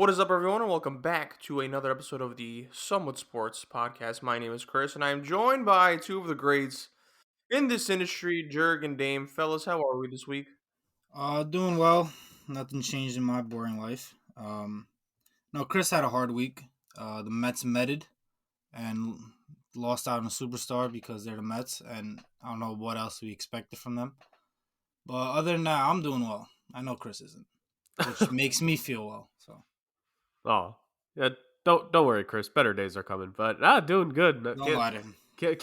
What is up, everyone, and welcome back to another episode of the Somewhat Sports Podcast. My name is Chris, and I am joined by two of the greats in this industry, Jurg and Dame. Fellas, how are we this week? Doing well. Nothing changed in my boring life. No, Chris had a hard week. The Mets meted and lost out on a superstar because they're the Mets, and I don't know what else we expected from them. But other than that, I'm doing well. I know Chris isn't, which makes me feel well. So Oh, yeah. Don't worry, Chris. Better days are coming. But doing good. don't lie to him. Can't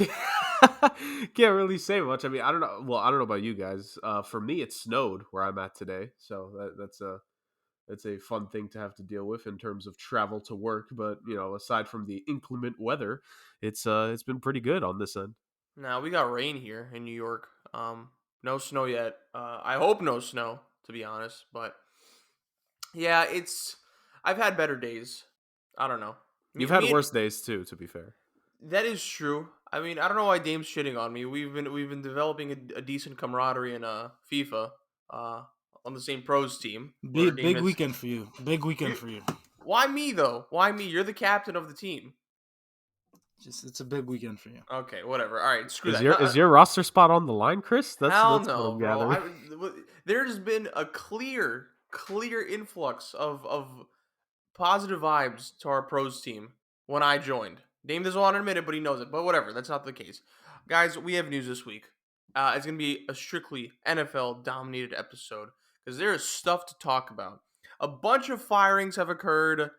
can't really say much. I mean, I don't know. Well, I don't know about you guys. For me, it snowed where I'm at today, so that's a fun thing to have to deal with in terms of travel to work. But aside from the inclement weather, it's been pretty good on this end. Now, we got rain here in New York. No snow yet. I hope no snow, to be honest. But yeah, I've had better days. I don't know. Me, You've had me worse days too, to be fair. That is true. I mean, I don't know why Dame's shitting on me. We've been developing a decent camaraderie in FIFA uh on the same pros team where Dame Big is. weekend for you. Big weekend You, for you. why me though? Why me? You're the captain of the team. Just it's a big weekend for you. Okay, whatever. All right, screw Is that. your No, is your roster spot on the line, Chris? hell That's what no, I'm bro. gathering. There's been a clear influx of positive vibes to our pros team when I joined. Dame doesn't want to admit it, but he knows it. But whatever, that's not the case. Guys, we have news this week. It's going to be a strictly NFL dominated episode because there is stuff to talk about. A bunch of firings have occurred.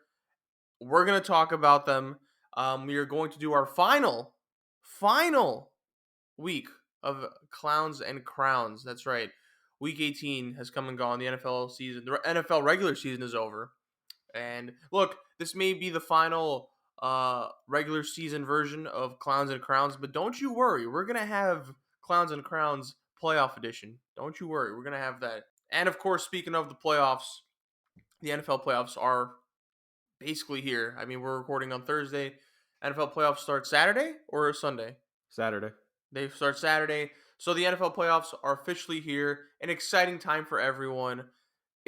We're going to talk about them. We are going to do our final week of Clowns and Crowns. That's right. Week 18 has come and gone. The NFL season, the NFL regular season is over. And look, this may be the final regular season version of Clowns and Crowns, but don't you worry. We're going to have Clowns and Crowns playoff edition. Don't you worry. We're going to have that. And of course, speaking of the playoffs, the NFL playoffs are basically here. I mean, we're recording on Thursday. NFL playoffs start Saturday or Sunday? Saturday. They start Saturday. So the NFL playoffs are officially here. An exciting time for everyone.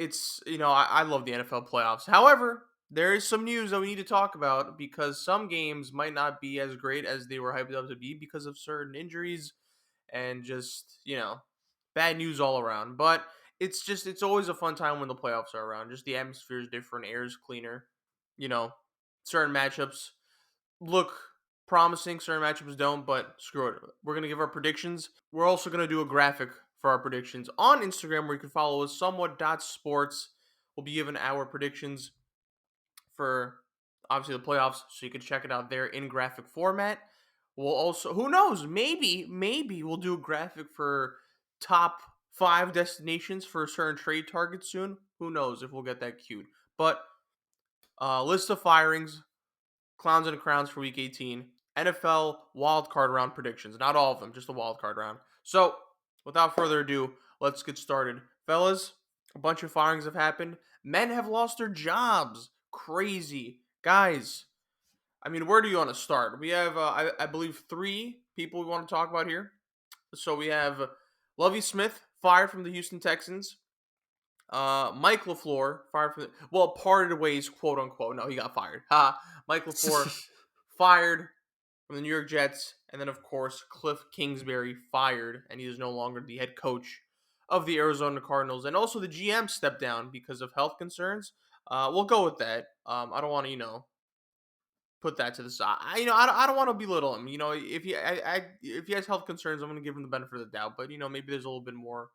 I love the NFL playoffs. However, there is some news that we need to talk about because some games might not be as great as they were hyped up to be because of certain injuries and just, bad news all around. But it's always a fun time when the playoffs are around. Just the atmosphere is different, air is cleaner. You know, certain matchups look promising, certain matchups don't, but screw it. We're going to give our predictions. We're also going to do a graphic for our predictions on Instagram where you can follow us, somewhat.sports. We'll be giving our predictions for obviously the playoffs, so you can check it out there in graphic format. We'll also, who knows, maybe we'll do a graphic for top 5 destinations for certain trade targets soon. Who knows if we'll get that cute. But list of firings, Clowns and Crowns for Week 18, NFL wildcard round predictions. Not all of them, just the wildcard round. So, without further ado, let's get started. Fellas, a bunch of firings have happened. Men have lost their jobs. Crazy. Guys, I mean, where do you want to start? We have, I believe, 3 people we want to talk about here. So we have Lovie Smith, fired from the Houston Texans. Mike LaFleur, fired from parted ways, quote unquote. No, he got fired. Mike LaFleur fired from the New York Jets. And then, of course, Cliff Kingsbury fired, and he is no longer the head coach of the Arizona Cardinals. And also the GM stepped down because of health concerns. We'll go with that. I don't want to, put that to the side. I don't want to belittle him. If he has health concerns, I'm going to give him the benefit of the doubt. But, maybe there's a little bit more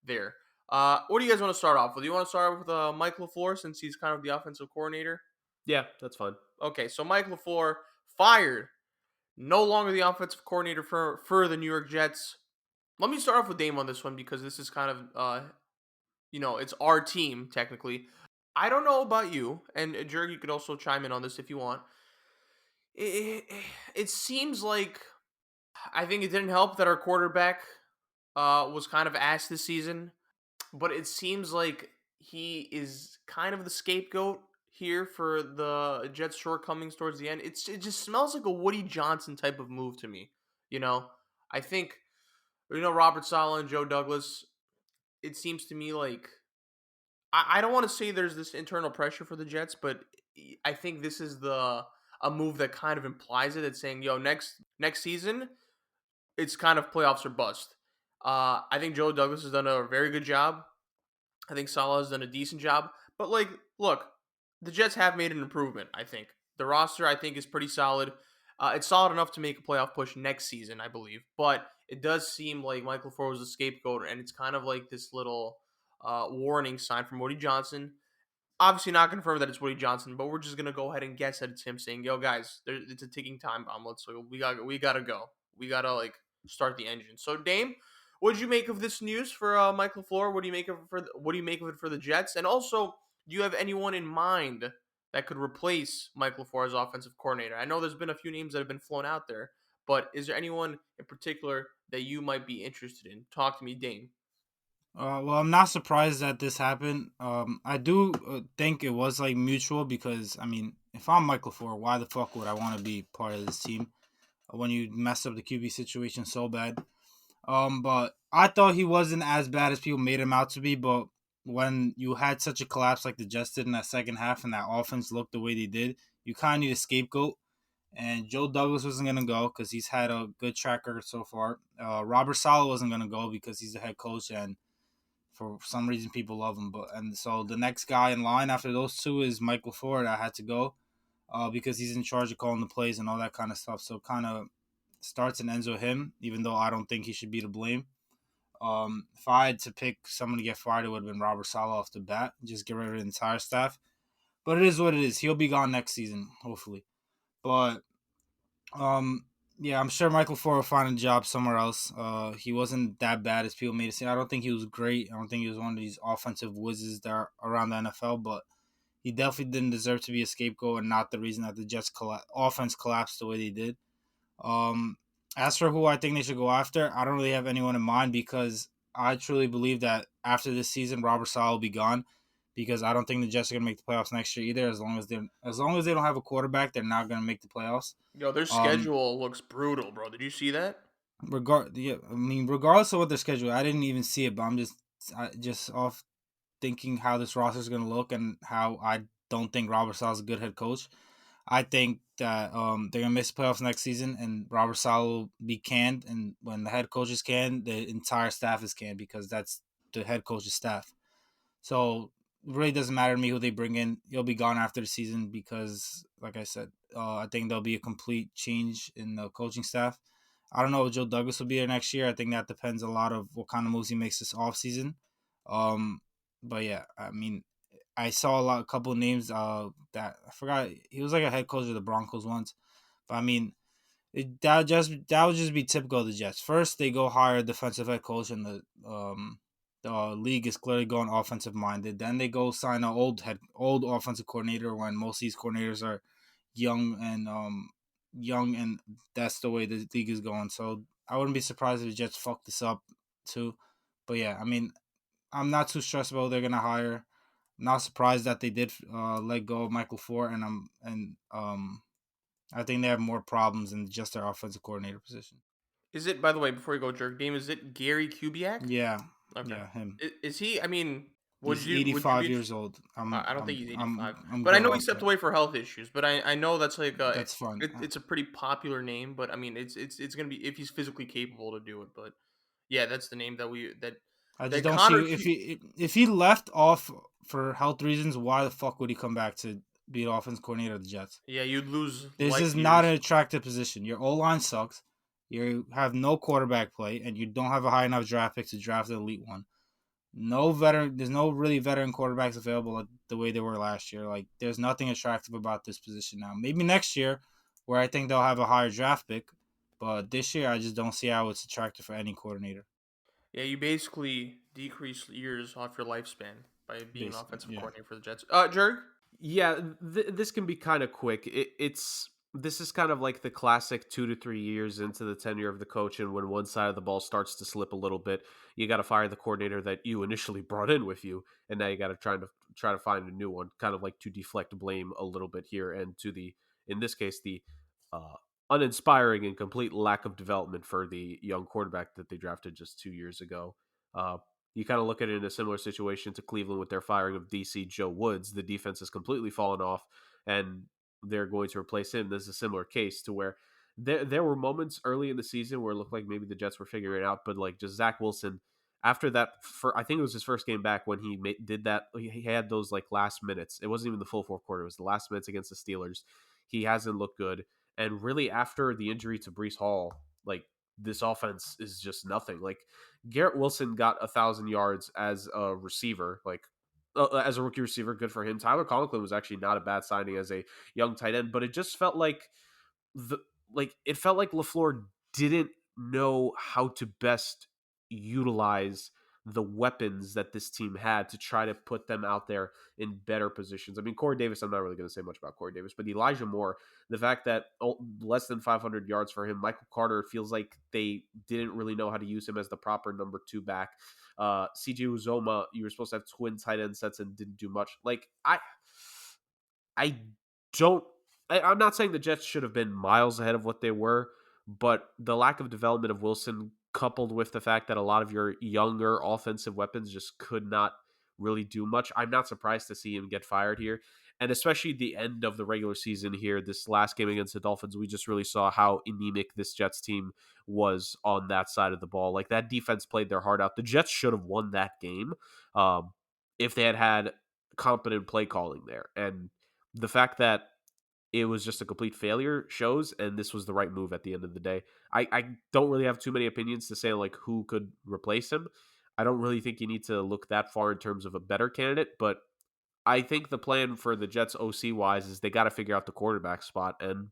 there. What do you guys want to start off with? Do you want to start with Mike LaFleur since he's kind of the offensive coordinator? Yeah, that's fine. Okay, so Mike LaFleur fired. No longer the offensive coordinator for the New York Jets. Let me start off with Dame on this one because this is kind of, it's our team, technically. I don't know about you, and Jurg, you could also chime in on this if you want. It seems like, I think it didn't help that our quarterback was kind of ass this season, but it seems like he is kind of the scapegoat here for the Jets' shortcomings towards the end. It just smells like a Woody Johnson type of move to me. I think Robert Saleh and Joe Douglas. It seems to me like I don't want to say there's this internal pressure for the Jets, but I think this is the a move that kind of implies it. It's saying, yo, next season, it's kind of playoffs or bust. I think Joe Douglas has done a very good job. I think Salah has done a decent job. But like, look, the Jets have made an improvement. I think the roster, I think, is pretty solid. It's solid enough to make a playoff push next season, I believe. But it does seem like Michael Ford was a scapegoat, and it's kind of like this little warning sign from Woody Johnson. Obviously, not confirmed that it's Woody Johnson, but we're just gonna go ahead and guess that it's him saying, "Yo, guys, it's a ticking time bomb. We gotta go. We gotta like start the engine." So, Dame, what did you make of this news for Michael Floor? What do you make of it for the Jets? And also, do you have anyone in mind that could replace Michael Floor as offensive coordinator? I know there's been a few names that have been flown out there, but is there anyone in particular that you might be interested in? Talk to me, Dame. Well, I'm not surprised that this happened. I do think it was like mutual because I mean, if I'm Michael Ford, why the fuck would I want to be part of this team when you mess up the QB situation so bad? But I thought he wasn't as bad as people made him out to be. But when you had such a collapse like the Jets did in that second half, and that offense looked the way they did, you kind of need a scapegoat. And Joe Douglas wasn't gonna go because he's had a good track record so far. Robert Saleh wasn't gonna go because he's the head coach and for some reason people love him. But and so the next guy in line after those two is Michael Ford. I had to go because he's in charge of calling the plays and all that kind of stuff. So kind of starts and ends with him, even though I don't think he should be to blame. If I had to pick someone to get fired, it would have been Robert Saleh off the bat. Just get rid of the entire staff. But it is what it is. He'll be gone next season, hopefully. But um, yeah, I'm sure Michael Ford will find a job somewhere else. He wasn't that bad as people made it seem. I don't think he was great. I don't think he was one of these offensive whizzes that are around the NFL, but he definitely didn't deserve to be a scapegoat and not the reason that the Jets offense collapsed the way they did. Um, as for who I think they should go after, I don't really have anyone in mind because I truly believe that after this season, Robert Saleh will be gone because I don't think the Jets are gonna make the playoffs next year either. As long as they don't have a quarterback, they're not gonna make the playoffs. Yo, their Um, schedule looks brutal, bro. Did you see that? yeah, I mean, regardless of what their schedule, I didn't even see it, but just off thinking how this roster is going to look and how I don't think Robert Saleh is a good head coach. I think that they're going to miss the playoffs next season, and Robert Saleh will be canned. And when the head coach is canned, the entire staff is canned because that's the head coach's staff. So it really doesn't matter to me who they bring in. He'll be gone after the season because, like I said, I think there'll be a complete change in the coaching staff. I don't know if Joe Douglas will be there next year. I think that depends a lot of what kind of moves he makes this offseason. Um, but yeah, I mean, I saw a couple of names that I forgot. He was like a head coach of the Broncos once. But I mean, that would just be typical of the Jets. First, they go hire a defensive head coach, and the league is clearly going offensive minded. Then they go sign an old offensive coordinator when most of these coordinators are young and that's the way the league is going. So I wouldn't be surprised if the Jets fuck this up too. But yeah, I mean, I'm not too stressed about who they're gonna hire. I'm not surprised that they did let go of Michael Ford, and I think they have more problems than just their offensive coordinator position. Is it, by the way, before you go, Jerk Dame, is it Gary Kubiak? Yeah, Okay. yeah, him. Is he? I mean, He's would you 85 be? years old. I don't think he's 85, I'm but I good. know he Oh, stepped yeah, away for health issues. But I know that's like that's fun. it's a pretty popular name. But I mean, it's gonna be if he's physically capable to do it. But yeah, that's the name I just that don't see Connor. if he left off for health reasons. Why the fuck would he come back to be the offense coordinator of the Jets? Yeah, you'd lose This life is not an years. attractive position. Your O line sucks. You have no quarterback play, and you don't have a high enough draft pick to draft the elite one. No veteran. There's no really veteran quarterbacks available the way they were last year. Like, there's nothing attractive about this position now. Maybe next year, where I think they'll have a higher draft pick, but this year I just don't see how it's attractive for any coordinator. Yeah, you basically decrease years off your lifespan by being an Basically, offensive yeah. coordinator for the Jets. Jerk. Yeah, this can be kind of quick. This is kind of like the classic 2 to 3 years into the tenure of the coach, and when one side of the ball starts to slip a little bit, you got to fire the coordinator that you initially brought in with you, and now you got to try to find a new one, kind of like to deflect blame a little bit here, and to the in this case the uh, uninspiring and complete lack of development for the young quarterback that they drafted just 2 years ago. you kind of look at it in a similar situation to Cleveland with their firing of DC Joe Woods. The defense has completely fallen off, and they're going to replace him. This is a similar case to where there were moments early in the season where it looked like maybe the Jets were figuring it out, but like just Zach Wilson after that, I think it was his first game back when he did that. He had those like last minutes. It wasn't even the full fourth quarter. It was the last minutes against the Steelers. He hasn't looked good, and really after the injury to Brees Hall, like this offense is just nothing. Like Garrett Wilson got 1,000 yards as a receiver, like as a rookie receiver, good for him. Tyler Conklin was actually not a bad signing as a young tight end, but it just felt like the it felt like LaFleur didn't know how to best utilize the weapons that this team had to try to put them out there in better positions. I mean, Corey Davis, I'm not really going to say much about Corey Davis, but Elijah Moore, the fact that less than 500 yards for him, Michael Carter feels like they didn't really know how to use him as the proper number 2 back. CJ Uzoma, you were supposed to have twin tight end sets and didn't do much. Like I don't. I'm not saying the Jets should have been miles ahead of what they were, but the lack of development of Wilson, coupled with the fact that a lot of your younger offensive weapons just could not really do much, I'm not surprised to see him get fired here. And especially the end of the regular season here, this last game against the Dolphins, we just really saw how anemic this Jets team was on that side of the ball. Like that defense played their heart out. The Jets should have won that game if they had competent play calling there. And the fact that it was just a complete failure shows, and this was the right move at the end of the day. I don't really have too many opinions to say like who could replace him. I don't really think you need to look that far in terms of a better candidate, but I think the plan for the Jets OC wise is they got to figure out the quarterback spot, and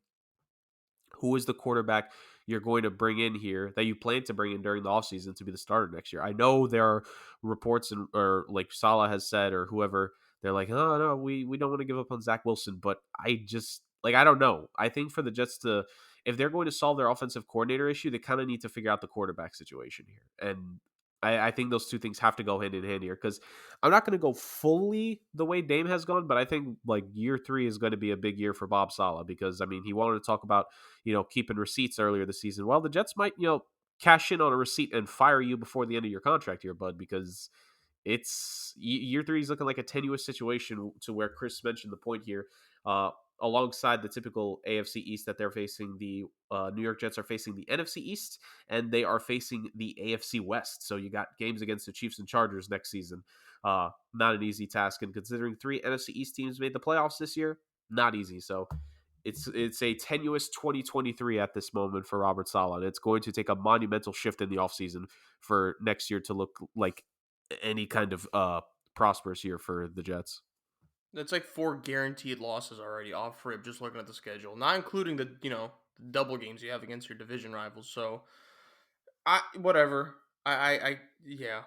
who is the quarterback you're going to bring in here that you plan to bring in during the offseason to be the starter next year. I know there are reports or like Salah has said or whoever, they're like, oh no, we don't want to give up on Zach Wilson, but I just like I don't know. I think for the Jets to if they're going to solve their offensive coordinator issue, they kind of need to figure out the quarterback situation here. And I think those two things have to go hand in hand here because I'm not going to go fully the way Dame has gone, but I think like year 3 is going to be a big year for Bob Saleh because I mean he wanted to talk about keeping receipts earlier this season. Well, the Jets might cash in on a receipt and fire you before the end of your contract here, bud, because it's year 3 is looking like a tenuous situation to where Chris mentioned the point here. Alongside the typical AFC East that they're facing, the New York Jets are facing the NFC East, and they are facing the AFC West. So you got games against the Chiefs and Chargers next season. Not an easy task, and considering 3 NFC East teams made the playoffs this year, not easy. So it's a tenuous 2023 at this moment for Robert Saleh, and it's going to take a monumental shift in the offseason for next year to look like any kind of prosperous year for the Jets. That's like 4 guaranteed losses already off rip, just looking at the schedule, not including the double games you have against your division rivals. So, whatever. I yeah,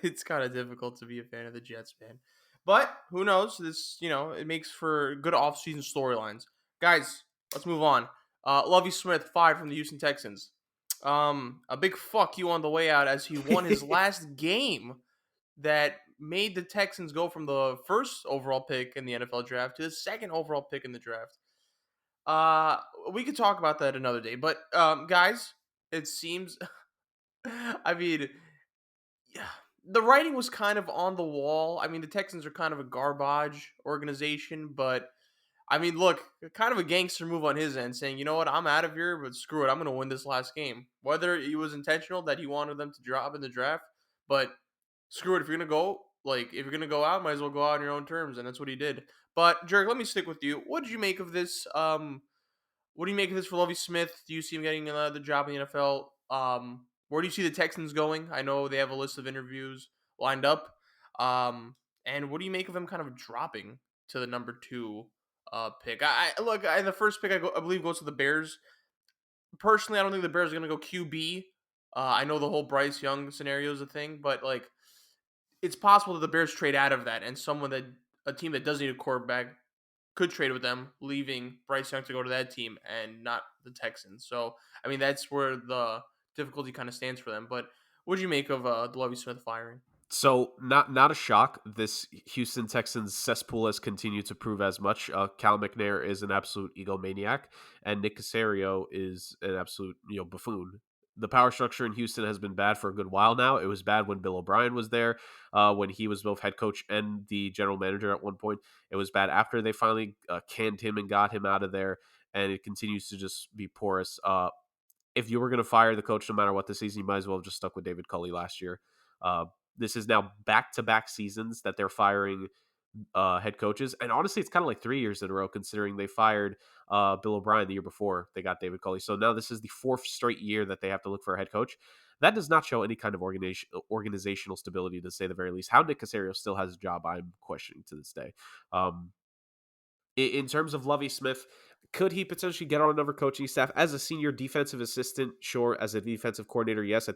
it's kind of difficult to be a fan of the Jets, man. But who knows? This it makes for good off-season storylines, guys. Let's move on. Lovie Smith fired from the Houston Texans. A big fuck you on the way out as he won his last game that made the Texans go from the first overall pick in the NFL draft to the second overall pick in the draft. We could talk about that another day, but guys, it seems I mean, yeah, the writing was kind of on the wall. I mean, the Texans are kind of a garbage organization, but I mean, look, kind of a gangster move on his end, saying, you know what, I'm out of here, but screw it, I'm going to win this last game. Whether it was intentional that he wanted them to drop in the draft, but screw it, if you're going to go, like, if you're going to go out, might as well go out on your own terms, and that's what he did. But, Jurg, let me stick with you. What did you make of this? What do you make of this for Lovie Smith? Do you see him getting another job in the NFL? Where do you see the Texans going? I know they have a list of interviews lined up. And what do you make of him kind of dropping to the number 2 pick? I look, the first pick I believe goes to the Bears. Personally, I don't think the Bears are going to go QB. I know the whole Bryce Young scenario is a thing, but like it's possible that the Bears trade out of that and a team that doesn't need a quarterback could trade with them, leaving Bryce Young to go to that team and not the Texans. So, I mean, that's where the difficulty kind of stands for them. But what do you make of the Lovie Smith firing? So not a shock. This Houston Texans cesspool has continued to prove as much. Cal McNair is an absolute egomaniac, and Nick Caserio is an absolute buffoon. the power structure in Houston has been bad for a good while now. It was bad when Bill O'Brien was there, when he was both head coach and the general manager at one point. It was bad after they finally canned him and got him out of there, and it continues to just be porous. If you were going to fire the coach no matter what this season, you might as well have just stuck with David Culley last year. This is now back-to-back seasons that they're firing head coaches. And honestly, it's kind of like 3 years in a row, considering they fired Bill O'Brien the year before they got David Culley. So now this is the 4th straight year that they have to look for a head coach. That does not show any kind of organizational stability, to say the very least. How Nick Caserio still has a job, I'm questioning to this day. In terms of Lovie Smith, could he potentially get on another coaching staff as a senior defensive assistant? Sure. As a defensive coordinator, yes. I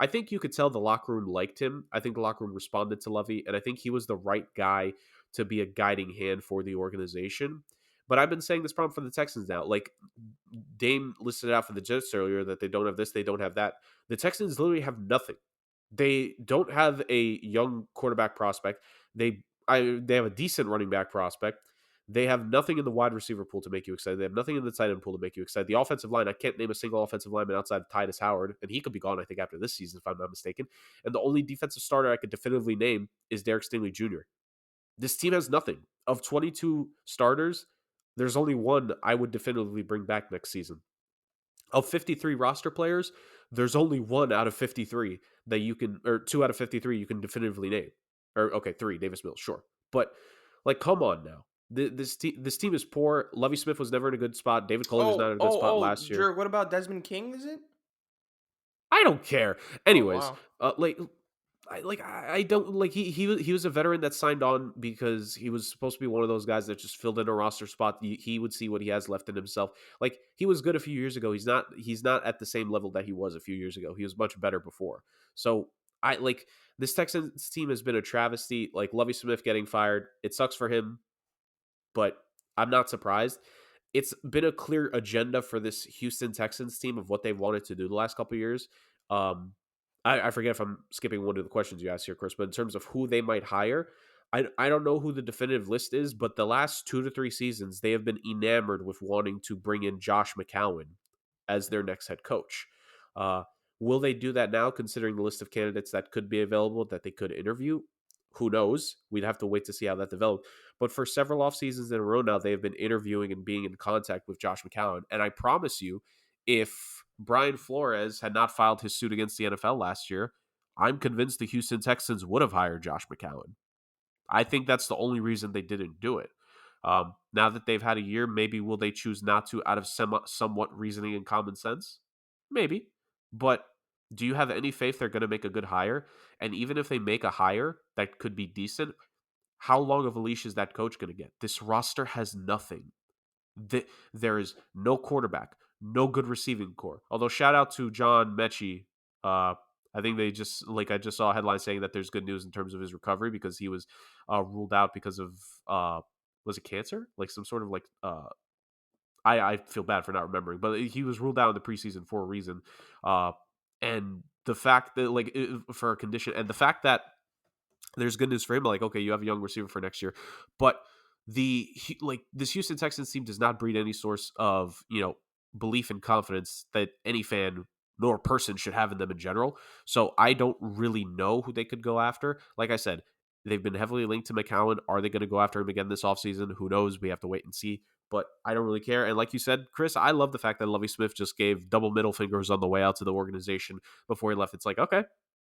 think you could tell the locker room liked him. I think the locker room responded to Lovie, and I think he was the right guy to be a guiding hand for the organization. But I've been saying this problem for the Texans now. Like Dame listed out for the Jets earlier that they don't have this, they don't have that. The Texans literally have nothing. They don't have a young quarterback prospect. They have a decent running back prospect. They have nothing in the wide receiver pool to make you excited. They have nothing in the tight end pool to make you excited. The offensive line, I can't name a single offensive lineman outside of Titus Howard, and he could be gone, I think, after this season, if I'm not mistaken. And the only defensive starter I could definitively name is Derek Stingley Jr. This team has nothing. Of 22 starters, there's only one I would definitively bring back next season. Of 53 roster players, there's only one out of 53 that you can, or 2 out of 53 you can definitively name. Or, okay, 3, Davis Mills, sure. But, like, come on now. This team is poor. Lovie Smith was never in a good spot. David Culley was not in a good spot last year. Jurg, what about Desmond King, is it? I don't care. Oh, Anyways, wow. I don't like he was a veteran that signed on because he was supposed to be one of those guys that just filled in a roster spot. He would see what he has left in himself. Like, he was good a few years ago. He's not at the same level that he was a few years ago. He was much better before. So I like this Texans team has been a travesty. Like, Lovie Smith getting fired, it sucks for him, but I'm not surprised. It's been a clear agenda for this Houston Texans team of what they've wanted to do the last couple of years. I forget if I'm skipping one of the questions you asked here, Chris, but in terms of who they might hire, I don't know who the definitive list is, but the last 2 to 3 seasons, they have been enamored with wanting to bring in Josh McCown as their next head coach. Uh, will they do that now, considering the list of candidates that could be available that they could interview? Who knows? We'd have to wait to see how that develops. But for several off seasons in a row now, they have been interviewing and being in contact with Josh McCown. And I promise you, if Brian Flores had not filed his suit against the NFL last year, I'm convinced the Houston Texans would have hired Josh McCown. I think that's the only reason they didn't do it. Now that they've had a year, maybe will they choose not to out of somewhat reasoning and common sense? Maybe. But do you have any faith they're going to make a good hire? And even if they make a hire that could be decent, how long of a leash is that coach going to get? This roster has nothing. There is no quarterback, no good receiving core. Although, shout out to John Mechie. I think I just saw a headline saying that there's good news in terms of his recovery, because he was ruled out because of was it cancer? Like some sort of I feel bad for not remembering, but he was ruled out in the preseason for a reason. And the fact that for a condition, and the fact that there's good news for him, like, okay, you have a young receiver for next year, but this Houston Texans team does not breed any source of belief and confidence that any fan nor person should have in them in general. So I don't really know who they could go after. Like I said, they've been heavily linked to McCown. Are they going to go after him again this offseason? Who knows? We have to wait and see. But I don't really care. And like you said, Chris, I love the fact that Lovie Smith just gave double middle fingers on the way out to the organization before he left. It's like, okay,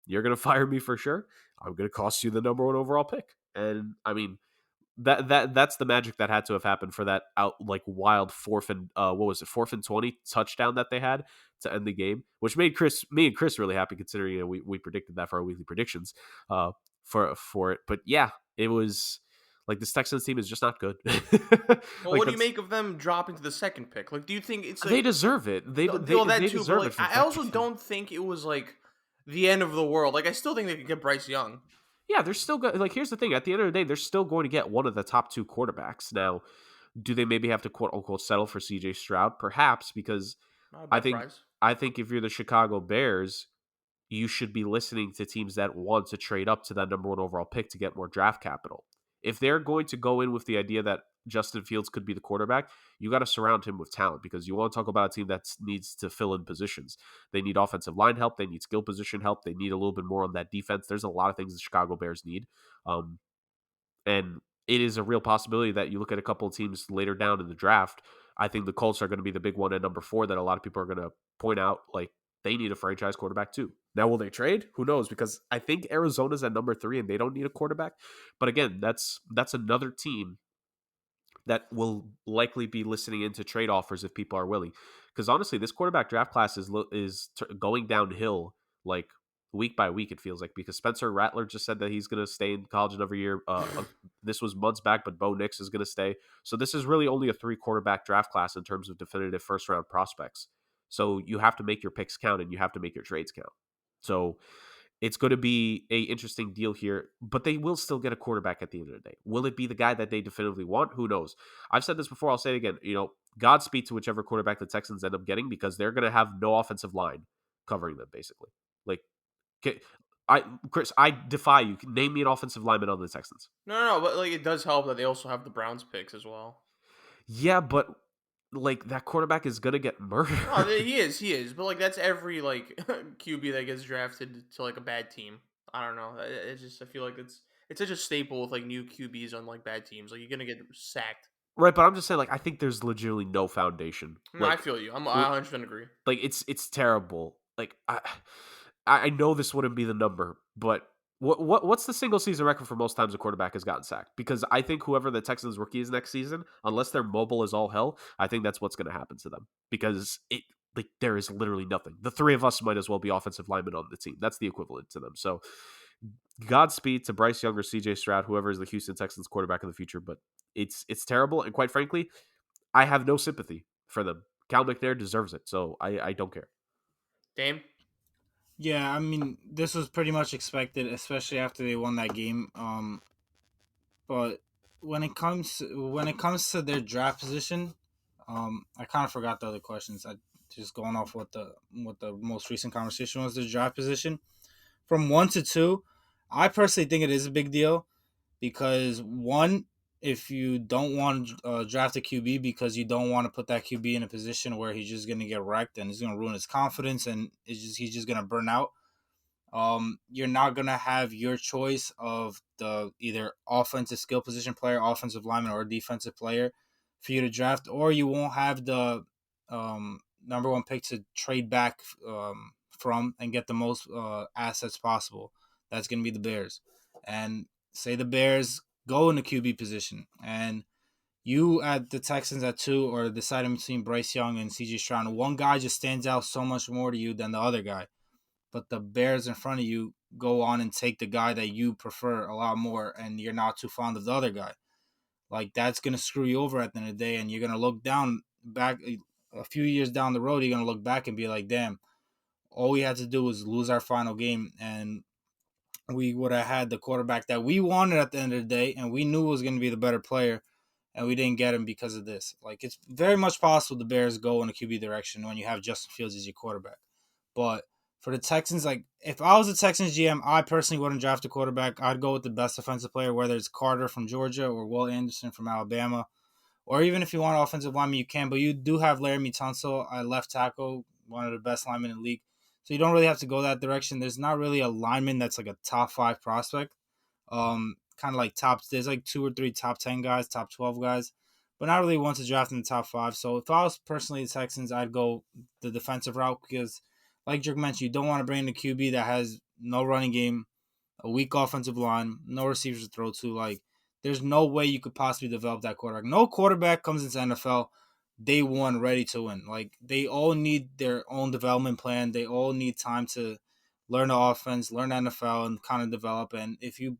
you're going to fire me for sure. I'm going to cost you the number 1 overall pick. And I mean, that's the magic that had to have happened for that wild 4th and 20 touchdown that they had to end the game, which made me and Chris really happy, considering we predicted that for our weekly predictions for it. But yeah, it was like this Texans team is just not good. Well, what do you make of them dropping to the 2nd pick? Like, do you think it's they deserve it? They deserve it. I also don't think it was like the end of the world. Like, I still think they could get Bryce Young. Yeah, they're still good. Like, here's the thing. At the end of the day, they're still going to get one of the top 2 quarterbacks. Now, do they maybe have to quote-unquote settle for C.J. Stroud? Perhaps, because I think if you're the Chicago Bears, you should be listening to teams that want to trade up to that number 1 overall pick to get more draft capital. If they're going to go in with the idea that Justin Fields could be the quarterback, you got to surround him with talent, because you want to talk about a team that needs to fill in positions. They need offensive line help. They need skill position help. They need a little bit more on that defense. There's a lot of things the Chicago Bears need. Um, and it is a real possibility that you look at a couple of teams later down in the draft. I think the Colts are going to be the big one at number 4 that a lot of people are going to point out, like, they need a franchise quarterback too. Now, will they trade? Who knows? Because I think Arizona's at number 3 and they don't need a quarterback. But again, that's another team that will likely be listening into trade offers if people are willing. Because honestly, this quarterback draft class is going downhill like week by week. It feels like, because Spencer Rattler just said that he's going to stay in college another year. This was months back, but Bo Nix is going to stay. So this is really only a 3 quarterback draft class in terms of definitive first round prospects. So you have to make your picks count and you have to make your trades count. So it's going to be a interesting deal here, but they will still get a quarterback at the end of the day. Will it be the guy that they definitively want? Who knows? I've said this before. I'll say it again. Godspeed to whichever quarterback the Texans end up getting, because they're going to have no offensive line covering them, basically. Like, Chris, I defy you. Name me an offensive lineman on the Texans. No, but like it does help that they also have the Browns picks as well. Yeah, but like that quarterback is going to get murdered. No, he is. But like that's every like QB that gets drafted to like a bad team. I don't know. I feel like it's such a staple with like new QBs on like bad teams. Like you're gonna get sacked. Right, but I'm just saying, like, I think there's legitimately no foundation. No, I Like, feel you. I 100% agree. like it's terrible. Like, I know this wouldn't be the number, but what's the single season record for most times a quarterback has gotten sacked? Because I think whoever the Texans rookie is next season, unless they're mobile as all hell, I think that's what's going to happen to them, because there is literally nothing. The 3 of us might as well be offensive linemen on the team. That's the equivalent to them. So Godspeed to Bryce Young or CJ Stroud, whoever is the Houston Texans quarterback of the future, but it's terrible, and quite frankly, I have no sympathy for them. Cal McNair deserves it, so I don't care. Dame? Yeah, I mean, this was pretty much expected, especially after they won that game. But when it comes to their draft position, I kind of forgot the other questions. I just going off what the most recent conversation was. The draft position from 1 to 2, I personally think it is a big deal because, one, if you don't want to draft a QB because you don't want to put that QB in a position where he's just going to get wrecked and he's going to ruin his confidence and he's just going to burn out. You're not gonna have your choice of the either offensive skill position player, offensive lineman, or defensive player for you to draft, or you won't have the number 1 pick to trade back from and get the most assets possible. That's gonna be the Bears. And say the Bears go in the QB position, and you at the Texans at 2 or deciding between Bryce Young and CJ Stroud, one guy just stands out so much more to you than the other guy, but the Bears in front of you go on and take the guy that you prefer a lot more and you're not too fond of the other guy. Like, that's going to screw you over at the end of the day, and you're going to look down back a few years down the road, you're going to look back and be like, damn, all we had to do was lose our final game, and we would have had the quarterback that we wanted at the end of the day, and we knew was going to be the better player, and we didn't get him because of this. Like, it's very much possible the Bears go in a QB direction when you have Justin Fields as your quarterback. But for the Texans, like, if I was a Texans GM, I personally wouldn't draft a quarterback. I'd go with the best offensive player, whether it's Carter from Georgia or Will Anderson from Alabama. Or even if you want offensive lineman, you can. But you do have Laramie Tunsil at left tackle, one of the best linemen in the league. So you don't really have to go that direction. There's not really a lineman that's like a top 5 prospect. Kind of like there's like 2 or 3 top 10 guys, top 12 guys, but not really one to draft in the top 5. So if I was personally the Texans, I'd go the defensive route because, like Jurg mentioned, you don't want to bring in a QB that has no running game, a weak offensive line, no receivers to throw to. Like, there's no way you could possibly develop that quarterback. No quarterback comes into NFL day one ready to win. Like, they all need their own development plan. They all need time to learn the offense, learn the NFL, and kind of develop. And if you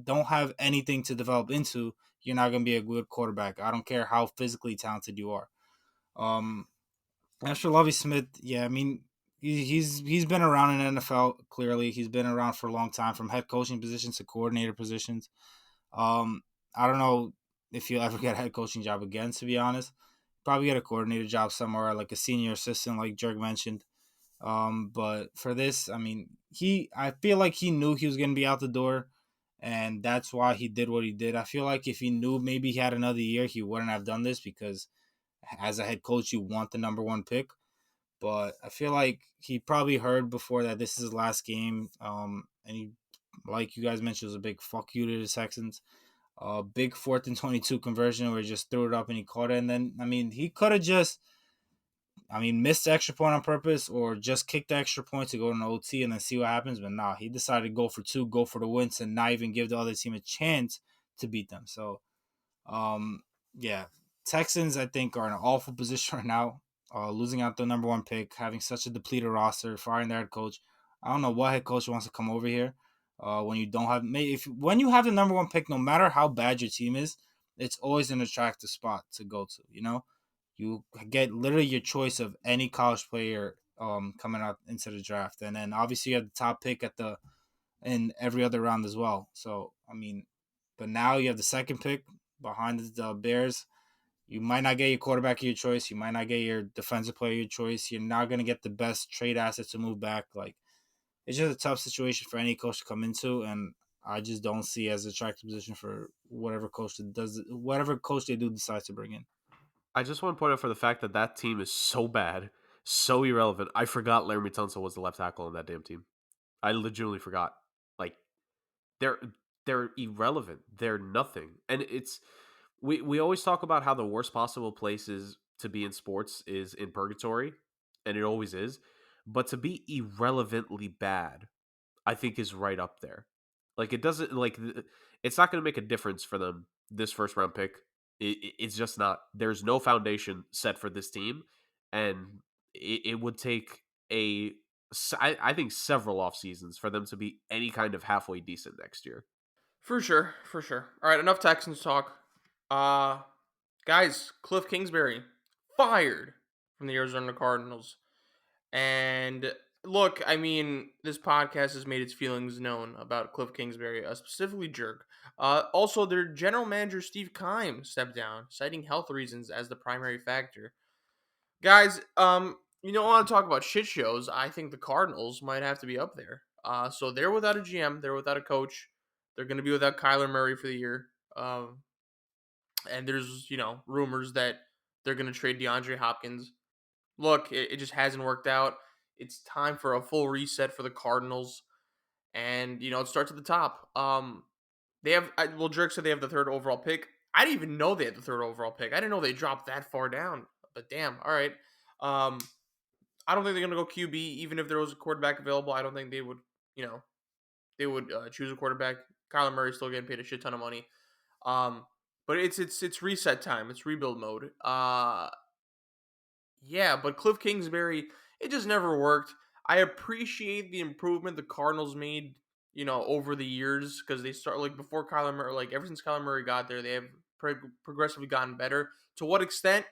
don't have anything to develop into, you're not going to be a good quarterback. I don't care how physically talented you are. As for Lovie Smith, yeah, I mean, he's been around in NFL. Clearly, he's been around for a long time, from head coaching positions to coordinator positions. I don't know if you'll ever get a head coaching job again. To be honest, probably get a coordinator job somewhere, like a senior assistant, like Jurg mentioned. But for this, I mean, I feel like he knew he was going to be out the door, and that's why he did what he did. I feel like if he knew maybe he had another year, he wouldn't have done this because as a head coach, you want the number one pick. But I feel like he probably heard before that this is his last game. And he, like you guys mentioned, was a big fuck you to the Texans. Big 4th and 22 conversion where he just threw it up and he caught it. And then, I mean, he could have just, missed the extra point on purpose or just kicked the extra point to go to an OT and then see what happens. But nah, he decided to go for two, go for the wins, and not even give the other team a chance to beat them. So, um, yeah, Texans, I think, are in an awful position right now. Losing out the number one pick, having such a depleted roster, firing their head coach. I don't know what head coach wants to come over here. When you don't have, when you have the number one pick, no matter how bad your team is, it's always an attractive spot to go to. You get literally your choice of any college player coming out into the draft, and then obviously you have the top pick in every other round as well. So but now you have the second pick behind the Bears. You might not get your quarterback of your choice. You might not get your defensive player of your choice. You're not going to get the best trade assets to move back. Like, it's just a tough situation for any coach to come into, and I just don't see as an attractive position for whatever coach they do decide to bring in. I just want to point out for the fact that that team is so bad, so irrelevant. I forgot Laramie Tunsil was the left tackle on that damn team. I legitimately forgot. Like, they're irrelevant. They're nothing. And it's we always talk about how the worst possible places to be in sports is in purgatory, and it always is. But to be irrelevantly bad, I think is right up there. Like, it doesn't it's not going to make a difference for them this first round pick. It's just not. There's no foundation set for this team, and it would take I think several off seasons for them to be any kind of halfway decent next year. For sure, for sure. All right, enough Texans talk. Uh Guys, Cliff Kingsbury fired from the Arizona Cardinals. And look, this podcast has made its feelings known about Cliff Kingsbury, specifically Jurg. Also, their general manager, Steve Keim, stepped down, citing health reasons as the primary factor. Guys, you don't want to talk about shit shows. I think the Cardinals might have to be up there. So they're without a GM, they're without a coach. They're going to be without Kyler Murray for the year. And there's, rumors that they're going to trade DeAndre Hopkins. Look, it just hasn't worked out. It's time for a full reset for the Cardinals. And, it starts at the top. They have, Jurg said they have the third overall pick. I didn't even know they had the third overall pick. I didn't know they dropped that far down. But damn, all right. I don't think they're going to go QB, even if there was a quarterback available. I don't think they would, choose a quarterback. Kyler Murray's still getting paid a shit ton of money. But it's reset time. It's rebuild mode. Yeah, but Cliff Kingsbury, it just never worked. I appreciate the improvement the Cardinals made, over the years because they start before Kyler Murray, ever since Kyler Murray got there, they have progressively gotten better. To what extent,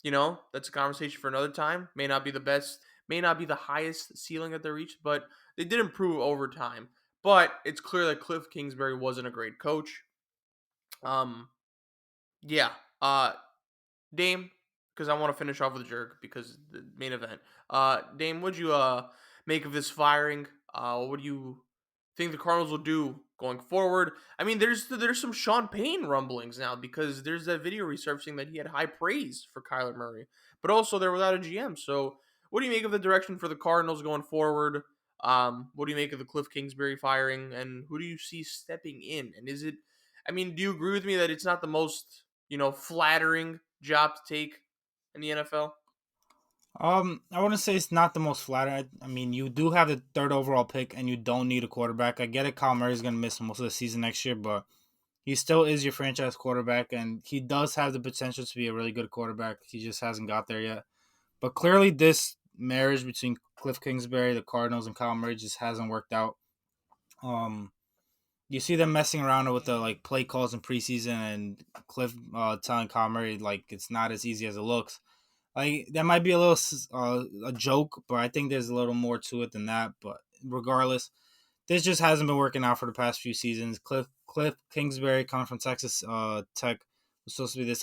that's a conversation for another time. May not be the best, may not be the highest ceiling that they reached, but they did improve over time. But it's clear that Cliff Kingsbury wasn't a great coach. Yeah. Dame, because I want to finish off with Jurg because the main event. Dame, what'd you make of this firing? What do you think the Cardinals will do going forward? There's some Sean Payne rumblings now because there's that video resurfacing that he had high praise for Kyler Murray, but also they're without a GM. So, what do you make of the direction for the Cardinals going forward? What do you make of the Cliff Kingsbury firing, and who do you see stepping in? And is it? Do you agree with me that it's not the most flattering job to take in the NFL? I wouldn't say it's not the most flattering. You do have the third overall pick, and you don't need a quarterback. I get it. Kyle Murray's going to miss most of the season next year, but he still is your franchise quarterback, and he does have the potential to be a really good quarterback. He just hasn't got there yet. But clearly, this marriage between Cliff Kingsbury, the Cardinals, and Kyle Murray just hasn't worked out. You see them messing around with the play calls in preseason, and Cliff telling Kyle Murray it's not as easy as it looks. That might be a little a joke, but I think there's a little more to it than that. But regardless, this just hasn't been working out for the past few seasons. Cliff Kingsbury, coming from Texas Tech, was supposed to be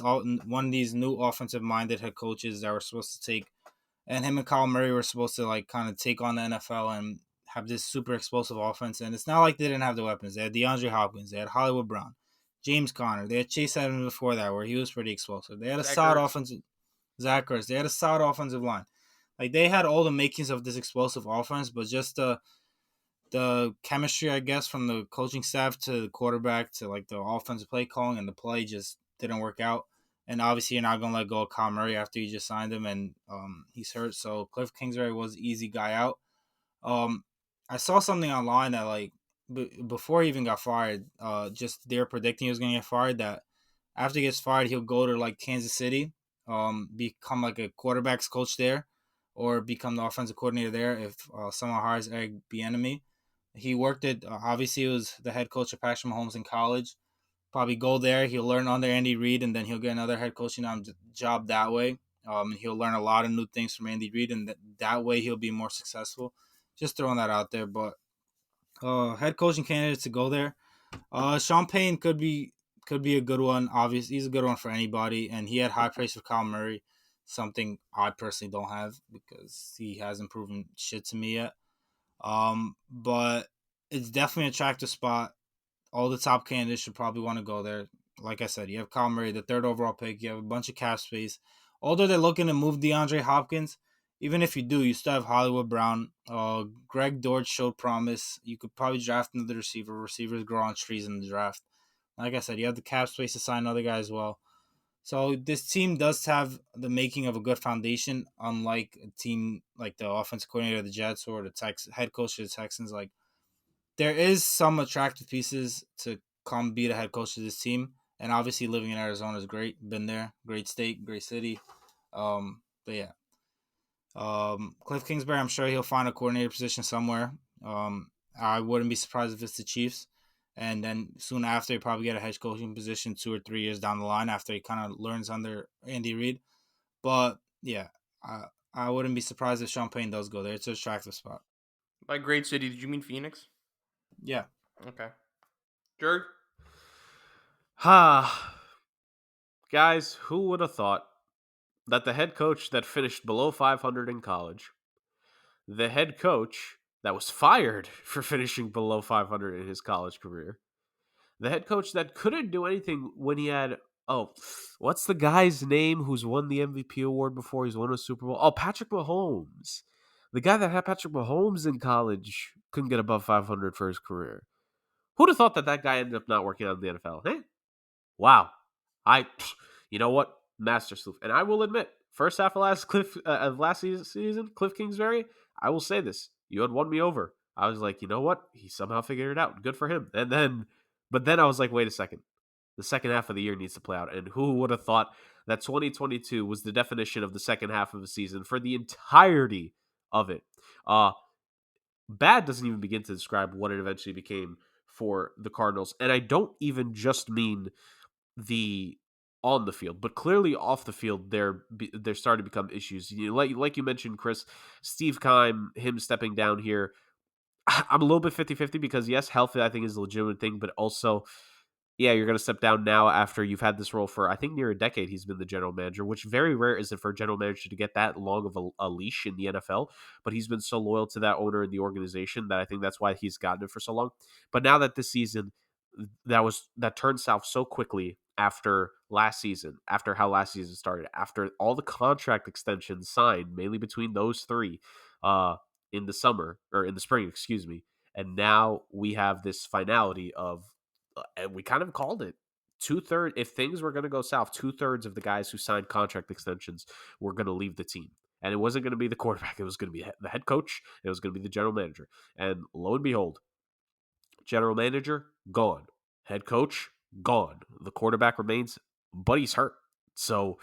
one of these new offensive-minded head coaches that were supposed to take, and him and Kyle Murray were supposed to kind of take on the NFL and have this super explosive offense. And it's not like they didn't have the weapons. They had DeAndre Hopkins. They had Hollywood Brown, James Conner. They had Chase Edmonds before that, where he was pretty explosive. They had a Zach solid Ertz. offensive Zach Ertz. They had a solid offensive line. Like they had all the makings of this explosive offense, but just the chemistry, I guess, from the coaching staff to the quarterback to like the offensive play calling and the play just didn't work out. And obviously, you're not gonna let go of Kyle Murray after you just signed him, and he's hurt. So Cliff Kingsbury was the easy guy out. Um, I saw something online that like before he even got fired, just they're predicting he was gonna get fired. That after he gets fired, he'll go to like Kansas City, become like a quarterbacks coach there, or become the offensive coordinator there if someone hires Eric Bieniemy. He worked at obviously he was the head coach of Patrick Mahomes in college. Probably go there. He'll learn under Andy Reid, and then he'll get another head coaching job that way. He'll learn a lot of new things from Andy Reid, and that way he'll be more successful. Just throwing that out there. But head coaching candidates to go there. Sean Payne could be a good one. Obviously, he's a good one for anybody, and he had high praise for Kyle Murray, something I personally don't have because he hasn't proven shit to me yet. But it's definitely an attractive spot. All the top candidates should probably want to go there. Like I said, you have Kyle Murray, the third overall pick. You have a bunch of cap space. Although they're looking to move DeAndre Hopkins, even if you do, you still have Hollywood Brown. Greg Dortch showed promise. You could probably draft another receiver. Receivers grow on trees in the draft. Like I said, you have the cap space to sign another guy as well. So this team does have the making of a good foundation, unlike a team like the offensive coordinator of the Jets or the head coach of the Texans. Like there is some attractive pieces to come be the head coach of this team. And obviously living in Arizona is great. Been there. Great state, great city. But yeah. Cliff Kingsbury, I'm sure he'll find a coordinator position somewhere. I wouldn't be surprised if it's the Chiefs. And then soon after, he probably get a head coaching position 2 or 3 years down the line after he kind of learns under Andy Reid. But yeah, I wouldn't be surprised if Sean Payne does go there. It's an attractive spot. By great city, did you mean Phoenix? Yeah. Okay. Jurg? Guys, who would have thought that the head coach that finished below 500 in college, the head coach that was fired for finishing below 500 in his college career, the head coach that couldn't do anything when he had, what's the guy's name who's won the MVP award before? He's won a Super Bowl. Oh, Patrick Mahomes. The guy that had Patrick Mahomes in college couldn't get above 500 for his career. Who'd have thought that guy ended up not working out in the NFL? Hey, wow. You know what? Master sleuth. And I will admit, first half of last season, Cliff Kingsbury, I will say this. You had won me over. I was like, you know what? He somehow figured it out. Good for him. But then I was like, wait a second. The second half of the year needs to play out. And who would have thought that 2022 was the definition of the second half of the season for the entirety of it? Bad doesn't even begin to describe what it eventually became for the Cardinals. And I don't even just mean the on the field, but clearly off the field, they're starting to become issues. Like you mentioned, Chris, Steve Keim, him stepping down here. I'm a little bit 50-50 because yes, health I think is a legitimate thing, but also, yeah, you're going to step down now after you've had this role for, I think, near a decade. He's been the general manager, which very rare is it for a general manager to get that long of a leash in the NFL. But he's been so loyal to that owner and the organization that I think that's why he's gotten it for so long. But now that this season, that turned south so quickly after last season, after how last season started, after all the contract extensions signed, mainly between those three, in the summer or in the spring, excuse me. And now we have this finality of, and we kind of called it 2/3. If things were going to go south, 2/3 of the guys who signed contract extensions were going to leave the team. And it wasn't going to be the quarterback. It was going to be the head coach. It was going to be the general manager. And lo and behold, general manager, gone. Head coach, gone. The quarterback remains, but he's hurt. So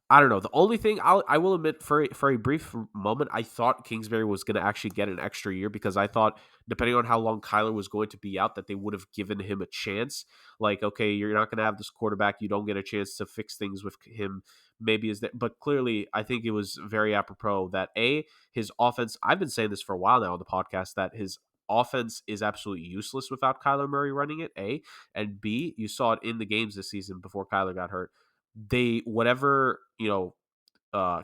I don't know. The only thing I will admit for a brief moment, I thought Kingsbury was going to actually get an extra year because I thought, depending on how long Kyler was going to be out, that they would have given him a chance. Like, okay, you're not going to have this quarterback. You don't get a chance to fix things with him. Maybe is that, but clearly, I think it was very apropos that his offense. I've been saying this for a while now on the podcast that his offense is absolutely useless without Kyler Murray running it. And B, you saw it in the games this season before Kyler got hurt. They whatever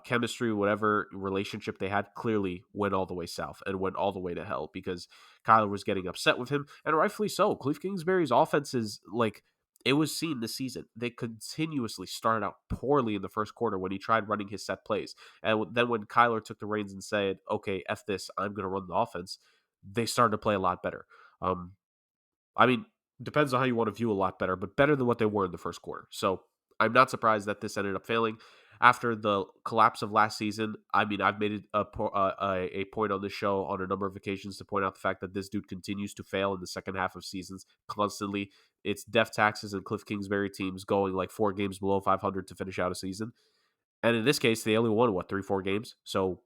chemistry, whatever relationship they had, clearly went all the way south and went all the way to hell because Kyler was getting upset with him, and rightfully so. Cliff Kingsbury's offense is like, it was seen this season. They continuously started out poorly in the first quarter when he tried running his set plays. And then when Kyler took the reins and said, okay, F this, I'm going to run the offense, they started to play a lot better. I mean, depends on how you want to view a lot better, but better than what they were in the first quarter. So I'm not surprised that this ended up failing. After the collapse of last season, I mean, I've made it a point on this show on a number of occasions to point out the fact that this dude continues to fail in the second half of seasons constantly. It's Death Taxes and Cliff Kingsbury teams going like 4 games below 500 to finish out a season. And in this case, they only won, 3-4 games? So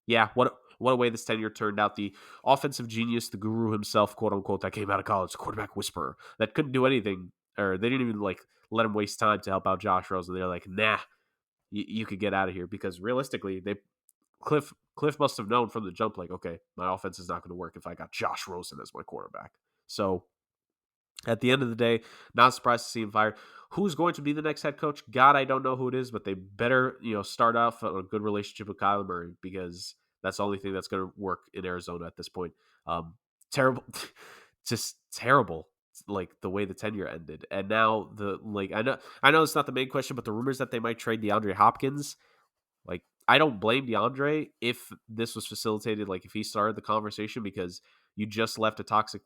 yeah, what a way this tenure turned out. The offensive genius, the guru himself, quote unquote, that came out of college, quarterback whisperer, that couldn't do anything, or they didn't even like let him waste time to help out Josh Rosen. They're like, nah, you could get out of here, because realistically, Cliff must have known from the jump, like, okay, my offense is not going to work if I got Josh Rosen as my quarterback. So at the end of the day, not surprised to see him fired. Who's going to be the next head coach? God, I don't know who it is, but they better, start off a good relationship with Kyler Murray, because that's the only thing that's going to work in Arizona at this point. Terrible, just terrible, like the way the tenure ended. And now I know it's not the main question, but the rumors that they might trade DeAndre Hopkins, like, I don't blame DeAndre if this was facilitated, like if he started the conversation, because you just left a toxic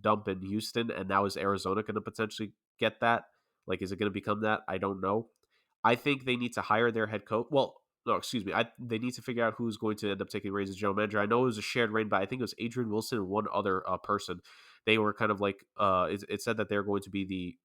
dump in Houston, and now is Arizona going to potentially get that? Like, is it going to become that? I don't know. I think they need to hire their head coach. Well, no, excuse me. They need to figure out who's going to end up taking reins as general manager. I know it was a shared reign, but I think it was Adrian Wilson and one other person. They were kind of like, it said that they're going to be the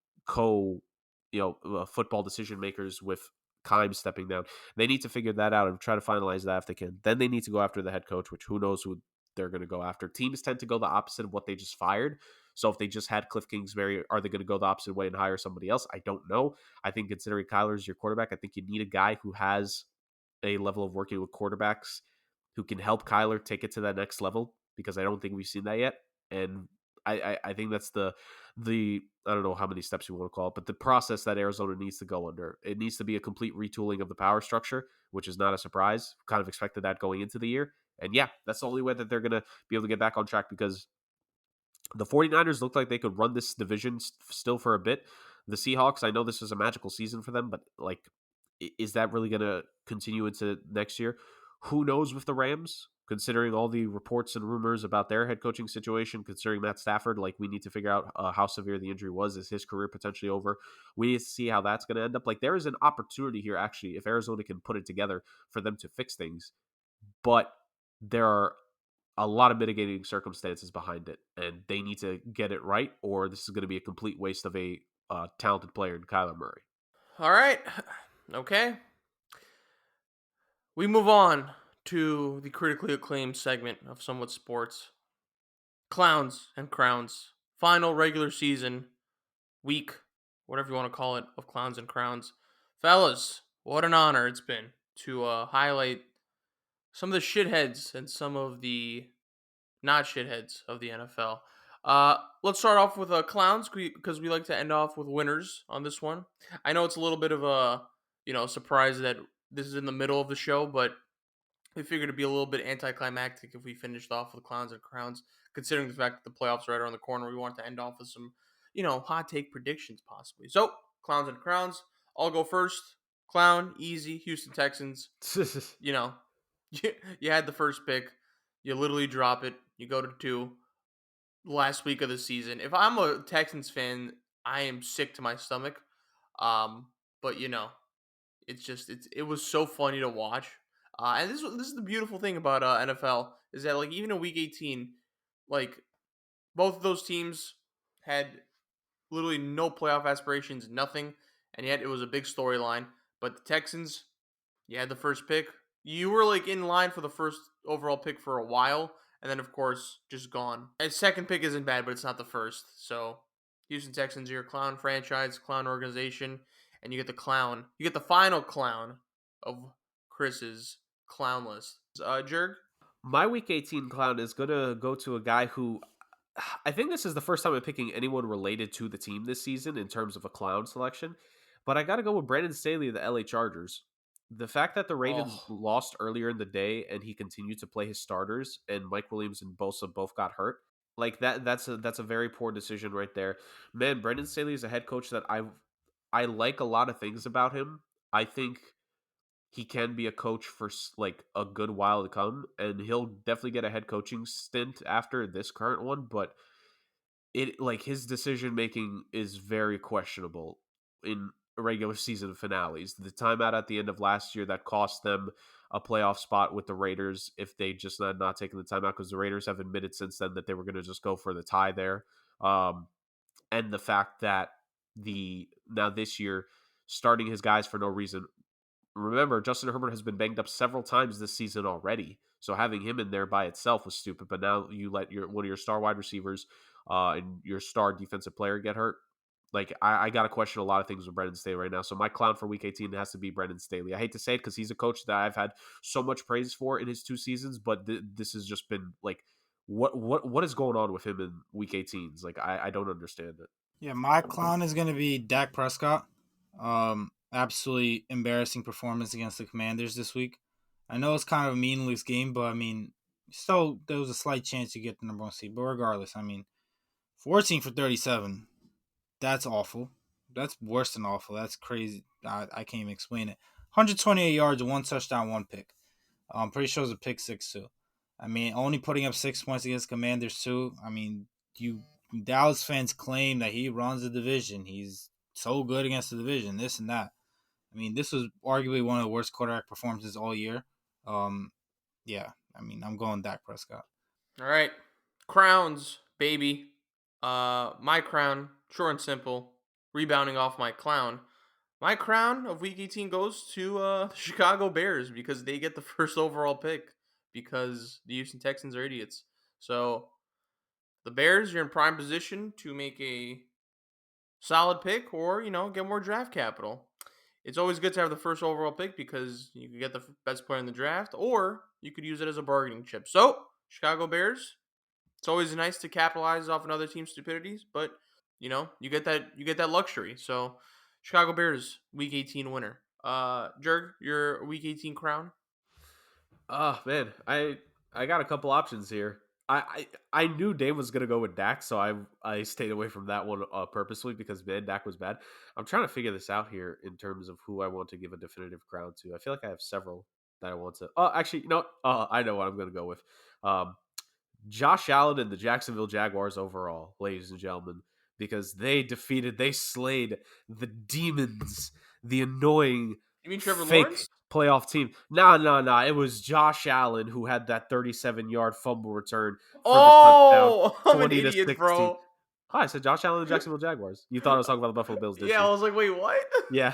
football decision makers with Keim stepping down. They need to figure that out and try to finalize that if they can. Then they need to go after the head coach, which who knows who they're going to go after. Teams tend to go the opposite of what they just fired. So if they just had Cliff Kingsbury, are they going to go the opposite way and hire somebody else? I don't know. I think considering Kyler's your quarterback, I think you need a guy who has a level of working with quarterbacks who can help Kyler take it to that next level, because I don't think we've seen that yet. And I think that's the I don't know how many steps you want to call it, but the process that Arizona needs to go under. It needs to be a complete retooling of the power structure, which is not a surprise. Kind of expected that going into the year. And yeah, that's the only way that they're going to be able to get back on track, because the 49ers looked like they could run this division still for a bit. The Seahawks, I know this was a magical season for them, but like, is that really going to continue into next year? Who knows with the Rams, considering all the reports and rumors about their head coaching situation, considering Matt Stafford. Like, we need to figure out how severe the injury was. Is his career potentially over? We need to see how that's going to end up. Like, there is an opportunity here, actually, if Arizona can put it together, for them to fix things. But there are a lot of mitigating circumstances behind it, and they need to get it right, or this is going to be a complete waste of a talented player in Kyler Murray. All right. Okay. We move on to the critically acclaimed segment of Somewhat Sports. Clowns and Crowns. Final regular season week, whatever you want to call it, of Clowns and Crowns. Fellas, what an honor it's been to highlight some of the shitheads and some of the not shitheads of the NFL. Let's start off with clowns, because we like to end off with winners on this one. I know it's a little bit of a surprise that this is in the middle of the show, but we figured it'd be a little bit anticlimactic if we finished off with clowns and crowns, considering the fact that the playoffs are right around the corner. We want to end off with some, hot take predictions possibly. So, clowns and crowns. I'll go first. Clown, easy, Houston Texans. You know, you had the first pick. You literally drop it. You go to 2 last week of the season. If I'm a Texans fan, I am sick to my stomach. But it was so funny to watch. And this is the beautiful thing about NFL, is that, like, even in week 18, like, both of those teams had literally no playoff aspirations, nothing, and yet it was a big storyline. But the Texans, you had the first pick. You were, like, in line for the first overall pick for a while, and then, of course, just gone. And second pick isn't bad, but it's not the first. So, Houston Texans are your clown franchise, clown organization, and you get the clown. You get the final clown of Chris's clown list. Jurg? My week 18 clown is going to go to a guy who, I think this is the first time I'm picking anyone related to the team this season in terms of a clown selection, but I got to go with Brandon Staley of the LA Chargers. The fact that the Ravens Oh, lost earlier in the day and he continued to play his starters and Mike Williams and Bosa both got hurt, like that's a very poor decision right there. Man, Brendan Staley is a head coach that I like a lot of things about him. I think he can be a coach for like a good while to come, and he'll definitely get a head coaching stint after this current one. But it like his decision making is very questionable in regular season finales. The timeout at the end of last year that cost them a playoff spot with the Raiders if they just had not taken the timeout, because the Raiders have admitted since then that they were going to just go for the tie there. Um, and the fact that the now this year starting his guys for no reason. Remember, Justin Herbert has been banged up several times this season already. So having him in there by itself was stupid. But now you let one of your star wide receivers and your star defensive player get hurt. Like I got to question a lot of things with Brendan Staley right now. So my clown for Week 18 has to be Brendan Staley. I hate to say it because he's a coach that I've had so much praise for in his 2 seasons, but this has just been like, what is going on with him in Week 18s? Like I don't understand it. Yeah, my clown is going to be Dak Prescott. Absolutely embarrassing performance against the Commanders this week. I know it's kind of a meaningless game, but I mean, still there was a slight chance you get the number one seed. But regardless, I mean, 14 for 37. That's awful. That's worse than awful. That's crazy. I can't even explain it. 128 yards, one touchdown, one pick. I'm pretty sure it was a pick six too. I mean, only putting up 6 points against Commanders too. I mean, you Dallas fans claim that he runs the division. He's so good against the division, this and that. I mean, this was arguably one of the worst quarterback performances all year. Um, yeah, I mean, I'm going Dak Prescott. all right. Crowns, baby. My crown, short and simple. Rebounding off my clown. My crown of Week 18 goes to the Chicago Bears because they get the first overall pick because the Houston Texans are idiots. So the Bears, you're in prime position to make a solid pick or, get more draft capital. It's always good to have the first overall pick because you can get the best player in the draft or you could use it as a bargaining chip. So, Chicago Bears, it's always nice to capitalize off another team's stupidities, but you get that luxury. So, Chicago Bears week 18 winner. Jurg, your week 18 crown? Oh man, I got a couple options here. I knew Dave was gonna go with Dak, so I stayed away from that one purposely because man, Dak was bad. I'm trying to figure this out here in terms of who I want to give a definitive crown to. I feel like I have several that I want to. Oh, actually, I know what I'm gonna go with. Um, Josh Allen and the Jacksonville Jaguars overall, ladies and gentlemen, because they slayed the demons, the annoying You mean Trevor fake Lawrence? playoff team. No. It was Josh Allen who had that 37-yard fumble return for the touchdown, Oh, I'm an 20-16. idiot, bro. Hi, I said Josh Allen and the Jacksonville Jaguars. You thought I was talking about the Buffalo Bills, didn't Yeah, I you? was like, wait, what? Yeah.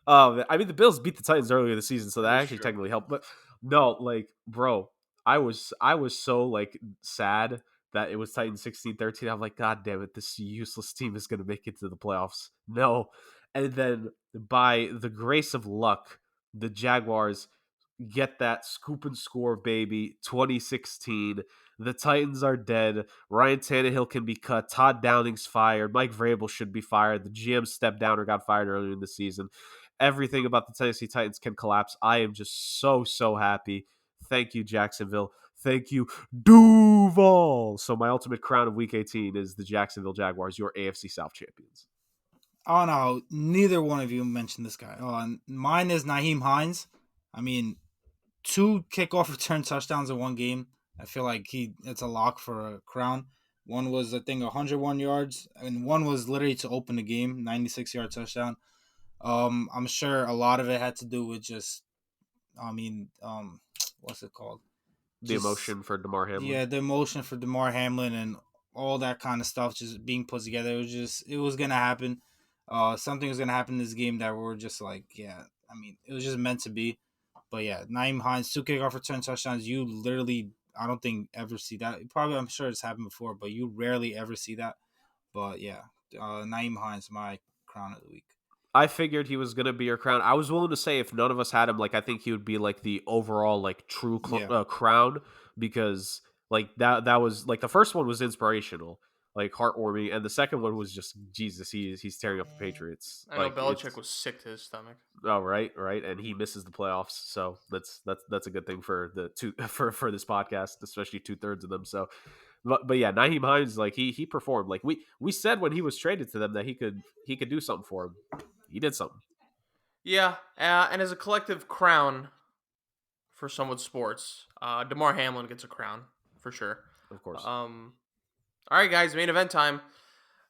I mean, the Bills beat the Titans earlier this season, so That that is actually true. technically helped. But no, like, bro, I was so like sad that it was Titans 16-13. I'm like, God damn it, this useless team is gonna make it to the playoffs. No. And then by the grace of luck, the Jaguars get that scoop and score, baby. 2016. The Titans are dead. Ryan Tannehill can be cut. Todd Downing's fired. Mike Vrabel should be fired. The GM stepped down or got fired earlier in the season. Everything about the Tennessee Titans can collapse. I am just so happy. Thank you, Jacksonville. Thank you, Duval. So my ultimate crown of Week 18 is the Jacksonville Jaguars, your AFC South champions. Oh no, neither one of you mentioned this guy. Oh, and mine is Naheem Hines. I mean, 2 kickoff return touchdowns in one game. I feel like it's a lock for a crown. One was I think 101 yards, and one was literally to open the game, 96-yard touchdown. I'm sure a lot of it had to do with just, I mean, what's it called? The Just emotion for DeMar Hamlin. yeah, the emotion for DeMar Hamlin and all that kind of stuff just being put together. It was gonna happen. Something was gonna happen in this game that we're just like, yeah. I mean, it was just meant to be. But yeah, Naeem Hines, 2 kickoff return touchdowns. You literally, I don't think ever see that. Probably, I'm sure it's happened before, but you rarely ever see that. But yeah, Naeem Hines, my crown of the week. I figured he was gonna be your crown. I was willing to say if none of us had him, like I think he would be like the overall like true Yeah. crown because like that was like the first one was inspirational. like heartwarming, and the second one was just Jesus. He's tearing up the Patriots. I know Like Belichick it's was sick to his stomach. oh right, and he misses the playoffs, so that's a good thing for the two for this podcast, especially 2/3 of them. So, but yeah, Naheem Hines, like he performed. Like we said when he was traded to them that he could do something for him. He did something, Yeah, and as a collective crown for Somewhat Sports, Damar Hamlin gets a crown for sure. of course. All right, guys, main event time.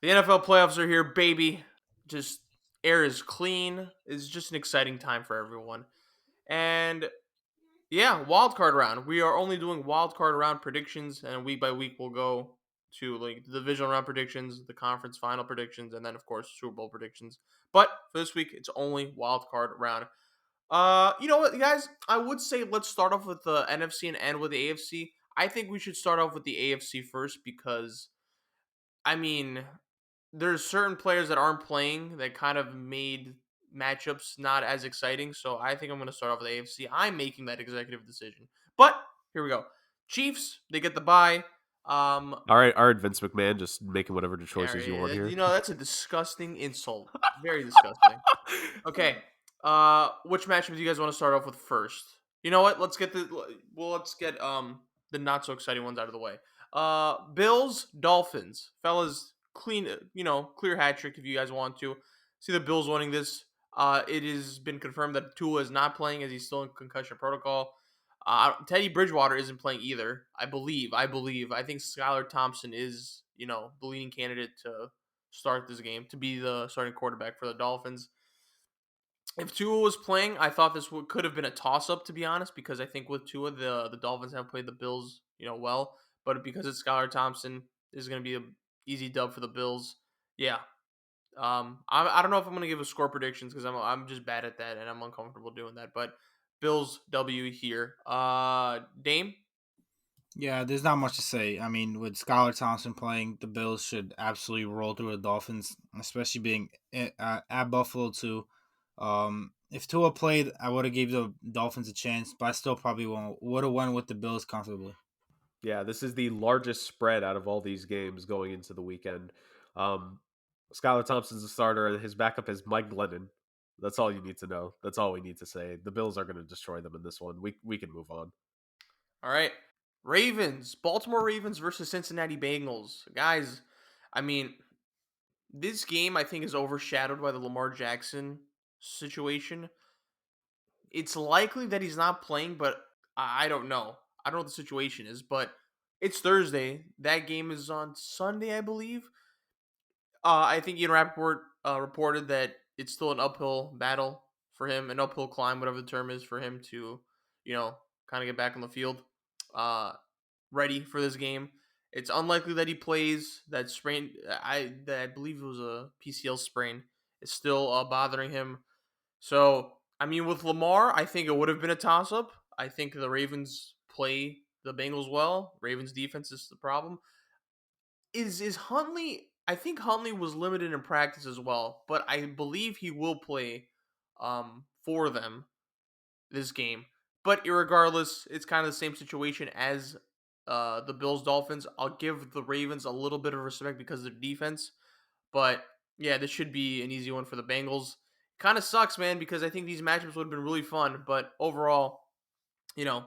The NFL playoffs are here, baby. Just air is clean. It's just an exciting time for everyone. And yeah, wild card round. We are only doing wild card round predictions, and week by week we'll go to like the divisional round predictions, the conference final predictions, and then of course Super Bowl predictions. But for this week, it's only wild card round. You know what, guys? I would say let's start off with the NFC and end with the AFC. I think we should start off with the AFC first because I mean, there's certain players that aren't playing that kind of made matchups not as exciting. So I think I'm going to start off with AFC. I'm making that executive decision. But here we go. Chiefs, they get the bye. All right, Vince McMahon, just making whatever the choices you want here. That's a disgusting insult. Very disgusting. Okay. Which matchup do you guys want to start off with first? You know what? Let's get the not so exciting ones out of the way. Bills, Dolphins, fellas, clean. Clear hat trick if you guys want to see the Bills winning this. It has been confirmed that Tua is not playing as he's still in concussion protocol. Teddy Bridgewater isn't playing either. I believe. I think Skylar Thompson is, the leading candidate to start this game to be the starting quarterback for the Dolphins. If Tua was playing, I thought this could have been a toss up, to be honest, because I think with Tua, the Dolphins have played the Bills, well. But because it's Skylar Thompson, this is going to be an easy dub for the Bills. Yeah. I don't know if I'm going to give a score predictions because I'm just bad at that and I'm uncomfortable doing that. But Bills W here. Dame. Yeah, there's not much to say. I mean, with Skylar Thompson playing, the Bills should absolutely roll through the Dolphins, especially being at Buffalo too. If Tua played, I would have gave the Dolphins a chance, but I still probably would have won with the Bills comfortably. Yeah, this is the largest spread out of all these games going into the weekend. Um, Skylar Thompson's a starter, and his backup is Mike Glennon. That's all you need to know. That's all we need to say. The Bills are going to destroy them in this one. We can move on. All right. Ravens. Baltimore Ravens versus Cincinnati Bengals. Guys, I mean, this game I think is overshadowed by the Lamar Jackson situation. It's likely that he's not playing, but I don't know. I don't know what the situation is, but it's Thursday. That game is on Sunday, I believe. I think Ian Rappaport reported that it's still an uphill battle for him, an uphill climb, whatever the term is, for him to, kind of get back on the field, ready for this game. It's unlikely that he plays. That sprain, I believe it was a PCL sprain, is still bothering him. So, I mean, with Lamar, I think it would have been a toss up. I think the Ravens play the Bengals well. Ravens defense is the problem. Is Huntley? I think Huntley was limited in practice as well, but I believe he will play for them this game. But irregardless, it's kind of the same situation as the Bills Dolphins. I'll give the Ravens a little bit of respect because of their defense, but yeah, this should be an easy one for the Bengals. Kind of sucks, man, because I think these matchups would have been really fun, but overall, you know,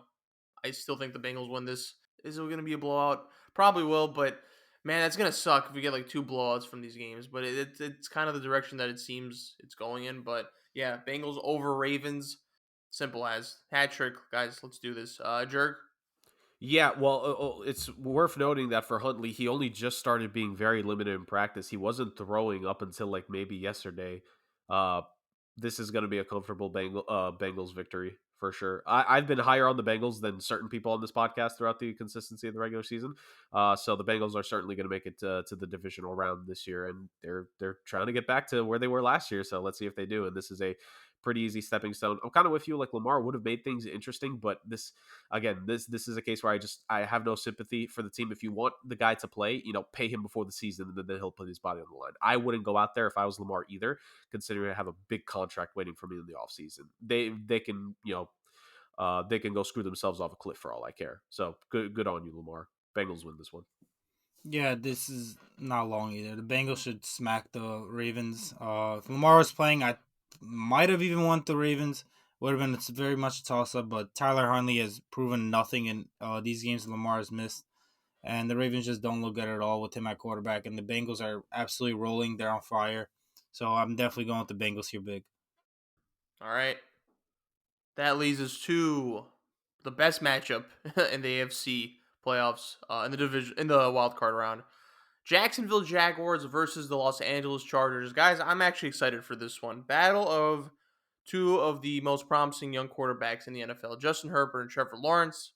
I still think the Bengals win this. Is it going to be a blowout? Probably will, but man, that's going to suck if we get like two blowouts from these games. But it's kind of the direction that it seems it's going in. But yeah, Bengals over Ravens. Simple as. Hat trick, guys. Let's do this. Jurg? Yeah, well, it's worth noting that for Huntley, he only just started being very limited in practice. He wasn't throwing up until like maybe yesterday. Uh, this is going to be a comfortable Bengals victory for sure. I've been higher on the Bengals than certain people on this podcast throughout the consistency of the regular season. So the Bengals are certainly going to make it to the divisional round this year, and they're trying to get back to where they were last year. So let's see if they do. And this is a pretty easy stepping stone. I'm kind of with you. Like Lamar would have made things interesting, but this again, this is a case where I have no sympathy for the team. If you want the guy to play, pay him before the season, and then he'll put his body on the line. I wouldn't go out there if I was Lamar either, considering I have a big contract waiting for me in the offseason. They can they can go screw themselves off a cliff for all I care. So good on you, Lamar. Bengals win this one. Yeah, this is not long either. The Bengals should smack the Ravens. If Lamar was playing, I might have even won the Ravens. Would have been it's very much a toss up, but Tyler Huntley has proven nothing in these games Lamar has missed, and the Ravens just don't look good at all with him at quarterback. And the Bengals are absolutely rolling; they're on fire. So I'm definitely going with the Bengals here, big. All right. That leads us to the best matchup in the AFC playoffs in the division in the wild card round. Jacksonville Jaguars versus the Los Angeles Chargers. Guys, I'm actually excited for this one. Battle of two of the most promising young quarterbacks in the NFL, Justin Herbert and Trevor Lawrence.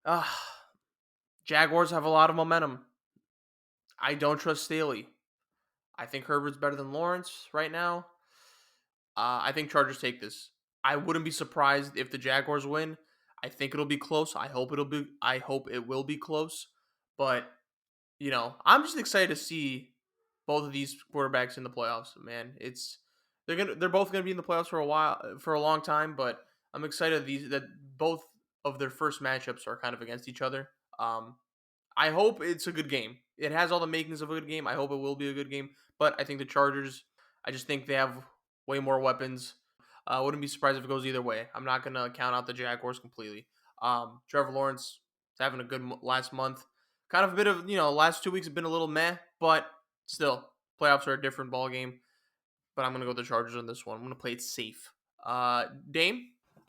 Uh, Jaguars have a lot of momentum. I don't trust Staley. I think Herbert's better than Lawrence right now. I think Chargers take this. I wouldn't be surprised if the Jaguars win. I think it'll be close. I hope it'll be. I hope it will be close. But I'm just excited to see both of these quarterbacks in the playoffs. Man, they're both gonna be in the playoffs for a while, for a long time. But I'm excited that both of their first matchups are kind of against each other. I hope it's a good game. It has all the makings of a good game. I hope it will be a good game. But I think the Chargers, I just think they have way more weapons. Wouldn't be surprised if it goes either way. I'm not gonna count out the Jaguars completely. Trevor Lawrence is having a good last month. Kind of a bit of last 2 weeks have been a little meh, but still playoffs are a different ball game. But I'm gonna go with the Chargers on this one. I'm gonna play it safe. Dame.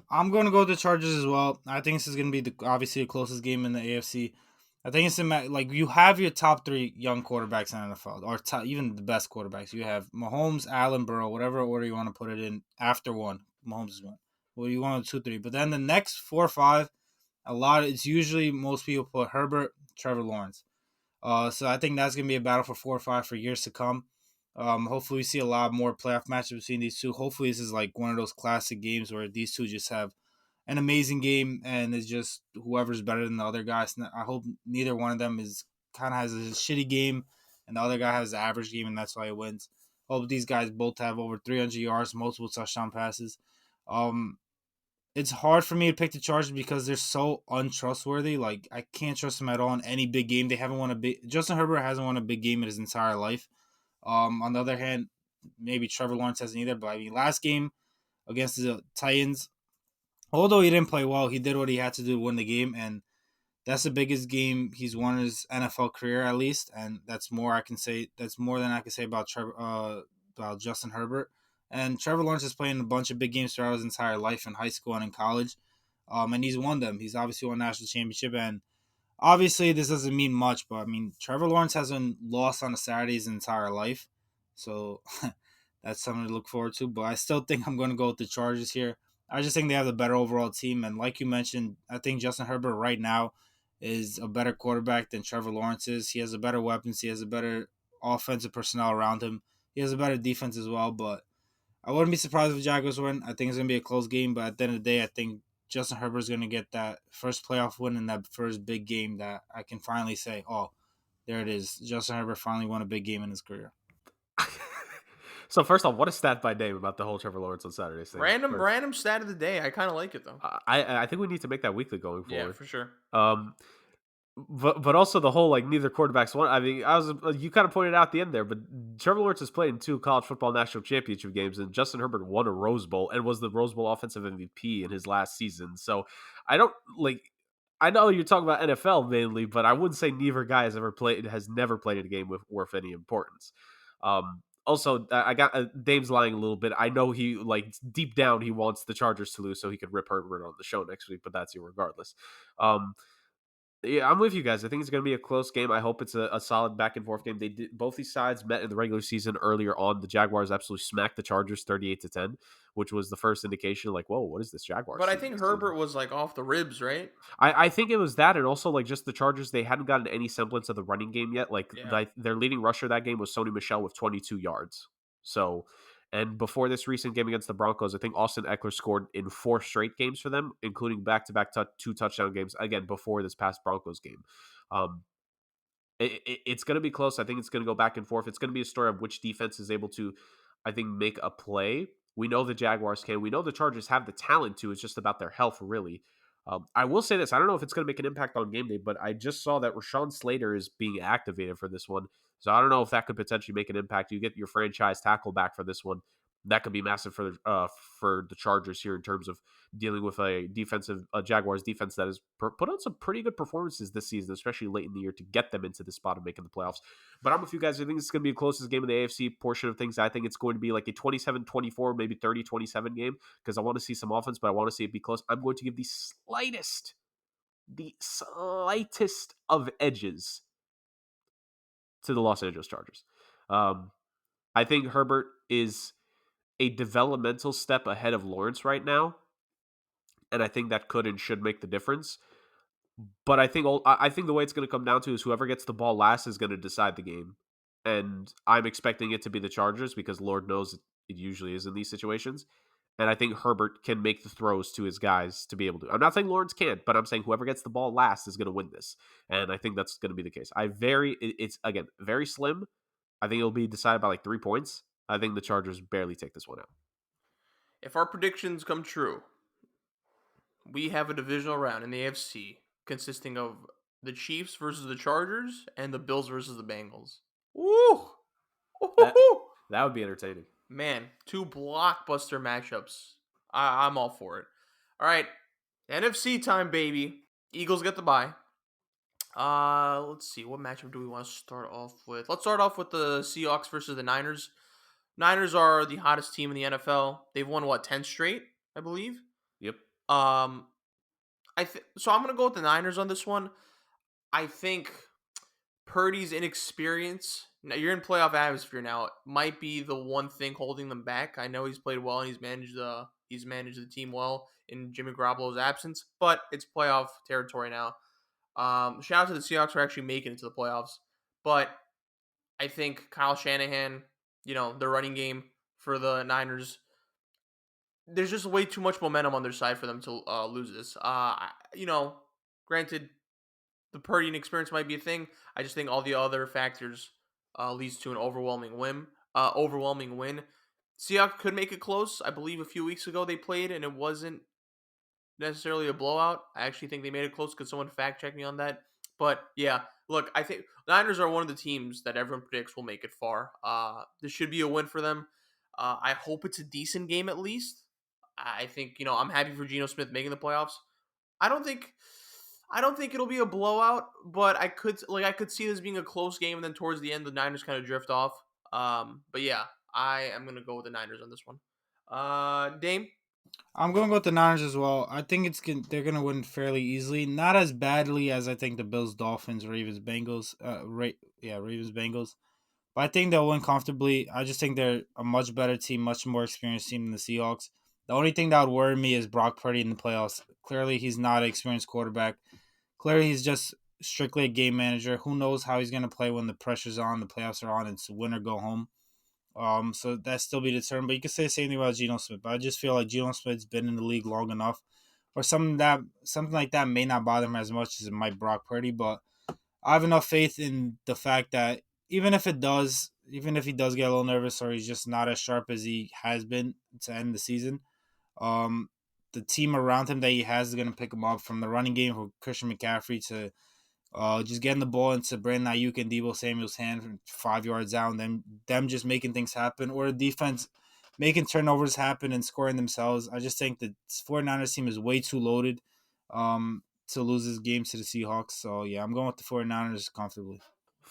I'm going to go with the Chargers as well. I think this is going to be obviously the closest game in the AFC. I think it's like you have your top three young quarterbacks in the NFL, or even the best quarterbacks. You have Mahomes, Allen, Burrow, whatever order you want to put it in. After one, Mahomes is one. Well, you want 2, 3, but then the next 4, 5, it's usually most people put Herbert, Trevor Lawrence. So I think that's gonna be a battle for 4 or 5 for years to come. Hopefully we see a lot more playoff matchups between these two. Hopefully this is like one of those classic games where these two just have an amazing game and it's just whoever's better than the other guys. I hope neither one of them is kind of has a shitty game and the other guy has an average game and that's why he wins. Hope these guys both have over 300 yards, multiple touchdown passes. Um, it's hard for me to pick the Chargers because they're so untrustworthy. Like I can't trust them at all in any big game. They haven't won a big. Justin Herbert hasn't won a big game in his entire life. On the other hand, maybe Trevor Lawrence hasn't either. But I mean, last game against the Titans, although he didn't play well, he did what he had to do to win the game, and that's the biggest game he's won in his NFL career, at least, and that's more I can say. That's more than I can say about about Justin Herbert. And Trevor Lawrence is playing a bunch of big games throughout his entire life in high school and in college, and he's won them. He's obviously won a national championship, and obviously this doesn't mean much, but I mean Trevor Lawrence hasn't lost on a Saturday his entire life, so that's something to look forward to. But I still think I'm going to go with the Chargers here. I just think they have the better overall team, and like you mentioned, I think Justin Herbert right now is a better quarterback than Trevor Lawrence is. He has a better weapons. He has a better offensive personnel around him. He has a better defense as well. But I wouldn't be surprised if the Jaguars win. I think it's going to be a close game. But at the end of the day, I think Justin Herbert is going to get that first playoff win in that first big game that I can finally say, oh, there it is. Justin Herbert finally won a big game in his career. So first off, what a stat by name about the whole Trevor Lawrence on Saturdays thing. Random stat of the day. I kind of like it though. I think we need to make that weekly going forward. Yeah, for sure. But also the whole like neither quarterbacks won. I mean, you kind of pointed out at the end there, but Trevor Lawrence has played in 2 college football national championship games, and Justin Herbert won a Rose Bowl and was the Rose Bowl offensive MVP in his last season. So I don't like. I know you're talking about NFL mainly, but I wouldn't say neither guy has never played in a game worth any importance. Also, I got Dame's lying a little bit. I know he like deep down he wants the Chargers to lose so he could rip Herbert on the show next week, but that's irregardless. Yeah, I'm with you guys. I think it's going to be a close game. I hope it's a solid back and forth game. Both these sides met in the regular season earlier on. The Jaguars absolutely smacked the Chargers 38-10, which was the first indication like, whoa, what is this Jaguars? But I think Herbert was like off the ribs, right? I think it was that, and also like just the Chargers. They hadn't gotten any semblance of the running game yet. Like their leading rusher that game was Sony Michel with 22 yards. So. And before this recent game against the Broncos, I think Austin Eckler scored in 4 straight games for them, including back-to-back 2 touchdown games, again, before this past Broncos game. It's going to be close. I think it's going to go back and forth. It's going to be a story of which defense is able to, I think, make a play. We know the Jaguars can. We know the Chargers have the talent to. It's just about their health, really. I will say this. I don't know if it's going to make an impact on game day, but I just saw that Rashawn Slater is being activated for this one. So I don't know if that could potentially make an impact. You get your franchise tackle back for this one. That could be massive for the Chargers here in terms of dealing with a Jaguars defense that has put on some pretty good performances this season, especially late in the year, to get them into the spot of making the playoffs. But I'm with you guys. I think it's going to be the closest game of the AFC portion of things. I think it's going to be like a 27-24, maybe 30-27 game because I want to see some offense, but I want to see it be close. I'm going to give the slightest of edges to the Los Angeles Chargers. I think Herbert is a developmental step ahead of Lawrence right now, and I think that could and should make the difference. But I think the way it's going to come down to is whoever gets the ball last is going to decide the game, and I'm expecting it to be the Chargers because Lord knows it usually is in these situations. And I think Herbert can make the throws to his guys to be able to. I'm not saying Lawrence can't, but I'm saying whoever gets the ball last is going to win this. And I think that's going to be the case. It's again very slim. I think it'll be decided by like 3 points. I think the Chargers barely take this one out. If our predictions come true, we have a divisional round in the AFC consisting of the Chiefs versus the Chargers and the Bills versus the Bengals. Woo! That would be entertaining. Man, 2 blockbuster matchups. I'm all for it. All right, NFC time, baby. Eagles get the bye. Let's see. What matchup do we want to start off with? Let's start off with the Seahawks versus the Niners. Niners are the hottest team in the NFL. They've won 10 straight, I believe. Yep. So I'm gonna go with the Niners on this one. I think Purdy's inexperience. Now you're in playoff atmosphere now. It might be the one thing holding them back. I know he's played well and he's managed the team well in Jimmy Garoppolo's absence, but it's playoff territory now. Shout out to the Seahawks for actually making it to the playoffs. But I think Kyle Shanahan, the running game for the Niners, there's just way too much momentum on their side for them to lose this. Granted, the Purdy inexperience might be a thing. I just think all the other factors leads to an overwhelming win. Seahawks could make it close. I believe a few weeks ago they played and it wasn't necessarily a blowout. I actually think they made it close. Could someone fact check me on that? But yeah, look, I think the Niners are one of the teams that everyone predicts will make it far. This should be a win for them. I hope it's a decent game at least. I think I'm happy for Geno Smith making the playoffs. I don't think it'll be a blowout, but I could see this being a close game, and then towards the end the Niners kind of drift off. But yeah, I am gonna go with the Niners on this one. Dame. I'm going to go with the Niners as well. I think they're going to win fairly easily. Not as badly as I think the Bills, Dolphins, Ravens, Bengals. Ravens, Bengals. But I think they'll win comfortably. I just think they're a much better team, much more experienced team than the Seahawks. The only thing that would worry me is Brock Purdy in the playoffs. Clearly, he's not an experienced quarterback. Clearly, he's just strictly a game manager. Who knows how he's going to play when the pressure's on, the playoffs are on, it's win or go home. So that still be determined. But you could say the same thing about Geno Smith. But I just feel like Geno Smith's been in the league long enough, or something like that may not bother him as much as it might Brock Purdy. But I have enough faith in the fact that even if he does get a little nervous or he's just not as sharp as he has been to end the season, the team around him that he has is going to pick him up, from the running game for Christian McCaffrey to just getting the ball into Brandon Ayuk and Deebo Samuel's hand from 5 yards out, and them just making things happen, or the defense making turnovers happen and scoring themselves. I just think the 49ers team is way too loaded to lose this game to the Seahawks. So, yeah, I'm going with the 49ers comfortably.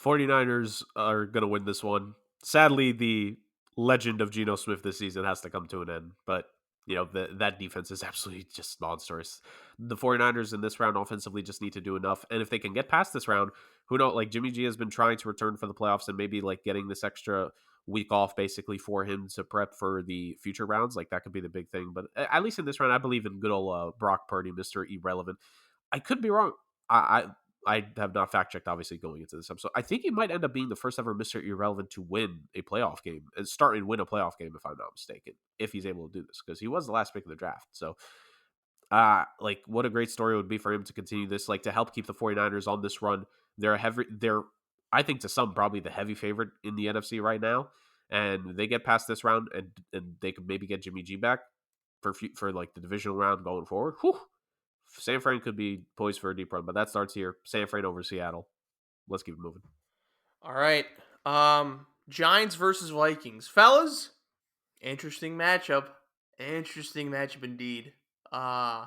49ers are going to win this one. Sadly, the legend of Geno Smith this season has to come to an end, but that defense is absolutely just monstrous. The 49ers in this round offensively just need to do enough. And if they can get past this round, who knows? Like, Jimmy G has been trying to return for the playoffs and maybe like getting this extra week off basically for him to prep for the future rounds. Like, that could be the big thing. But at least in this round, I believe in good old Brock Purdy, Mr. Irrelevant. I could be wrong. I have not fact checked, obviously, going into this episode. I think he might end up being the first ever Mr. Irrelevant to win a playoff game and start and win a playoff game, if I'm not mistaken, if he's able to do this, because he was the last pick of the draft. So, what a great story it would be for him to continue this, like to help keep the 49ers on this run. They're I think to some, probably the heavy favorite in the NFC right now. And they get past this round and they could maybe get Jimmy G back for like the divisional round going forward. Whew. San Fran could be poised for a deep run, but that starts here. San Fran over Seattle. Let's keep it moving. All right. Giants versus Vikings. Fellas, interesting matchup. Interesting matchup indeed. Uh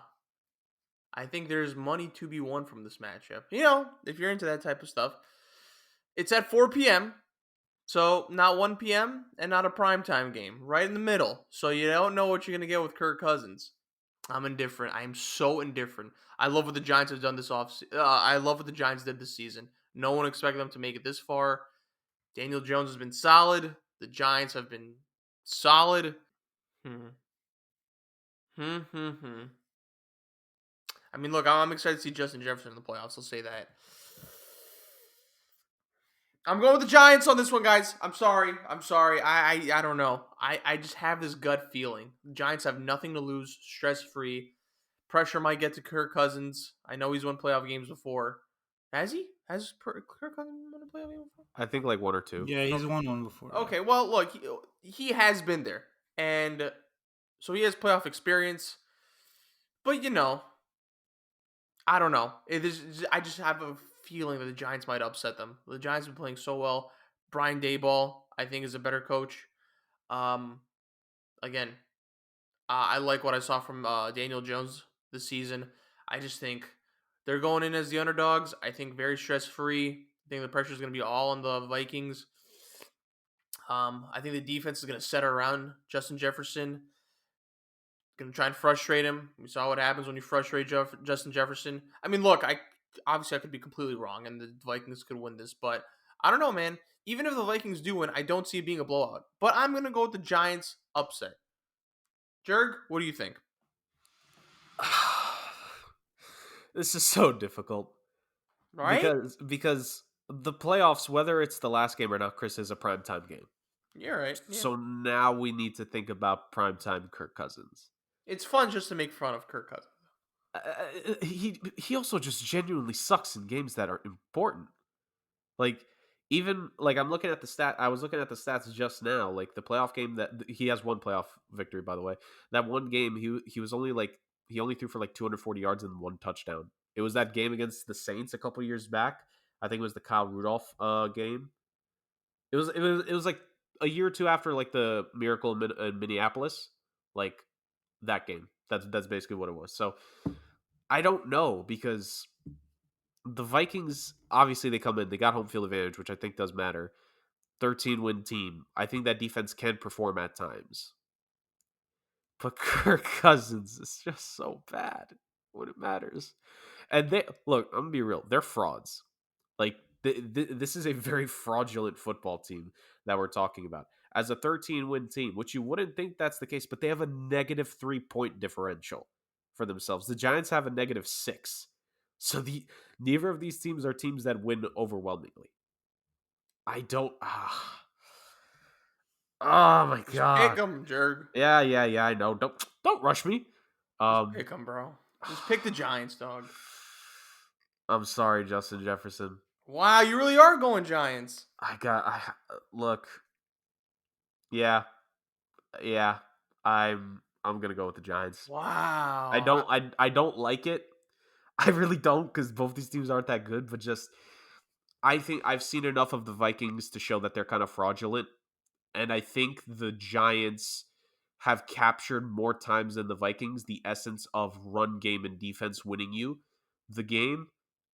I think there's money to be won from this matchup. If you're into that type of stuff. It's at 4 p.m. So not 1 p.m. and not a primetime game. Right in the middle. So you don't know what you're gonna get with Kirk Cousins. I'm indifferent. I am so indifferent. I love what the Giants have done this off. I love what the Giants did this season. No one expected them to make it this far. Daniel Jones has been solid. The Giants have been solid. Hmm. I mean, look, I'm excited to see Justin Jefferson in the playoffs. I'll say that. I'm going with the Giants on this one, guys. I'm sorry. I don't know. I just have this gut feeling. The Giants have nothing to lose, stress free. Pressure might get to Kirk Cousins. I know he's won playoff games before. Has he? Has Kirk Cousins won a playoff game before? I think like 1 or 2. Yeah, he's won one before. Okay, well, look, he has been there. And so he has playoff experience. But, I don't know. I just have a feeling that the Giants might upset them. The Giants have been playing so well. Brian Daboll, I think, is a better coach. Again, I like what I saw from Daniel Jones this season. I just think they're going in as the underdogs. I think very stress-free. I think the pressure is going to be all on the Vikings. I think the defense is going to set around Justin Jefferson. Going to try and frustrate him. We saw what happens when you frustrate Justin Jefferson. I mean, look, I could be completely wrong, and the Vikings could win this, but I don't know, man. Even if the Vikings do win, I don't see it being a blowout. But I'm going to go with the Giants upset. Jurg, what do you think? This is so difficult. Right? Because the playoffs, whether it's the last game or not, Chris, is a primetime game. You're right. Yeah. So now we need to think about primetime Kirk Cousins. It's fun just to make fun of Kirk Cousins. He also just genuinely sucks in games that are important. Like, even like I was looking at the stats just now. Like the playoff game that he has one playoff victory, by the way. That one game he was only he only threw for like 240 yards and 1 touchdown. It was that game against the Saints a couple years back. I think it was the Kyle Rudolph game. It was like a year or two after like the miracle in Minneapolis, like that game. That's basically what it was. So I don't know, because the Vikings, obviously they come in, they got home field advantage, which I think does matter. 13-win team. I think that defense can perform at times. But Kirk Cousins is just so bad when it matters. And I'm gonna be real, they're frauds. Like this is a very fraudulent football team that we're talking about. As a 13-win team, which you wouldn't think that's the case, but they have a negative 3-point differential for themselves. The Giants have a negative 6. So neither of these teams are teams that win overwhelmingly. I don't. Oh my god! Pick them, Jurg. Yeah. I know. Don't rush me. Pick them, bro. Just pick the Giants, dog. I'm sorry, Justin Jefferson. Wow, you really are going Giants. Look. Yeah. I'm gonna go with the Giants. Wow. I don't like it. I really don't, because both these teams aren't that good. But just, I think I've seen enough of the Vikings to show that they're kind of fraudulent, and I think the Giants have captured more times than the Vikings the essence of run game and defense winning you the game.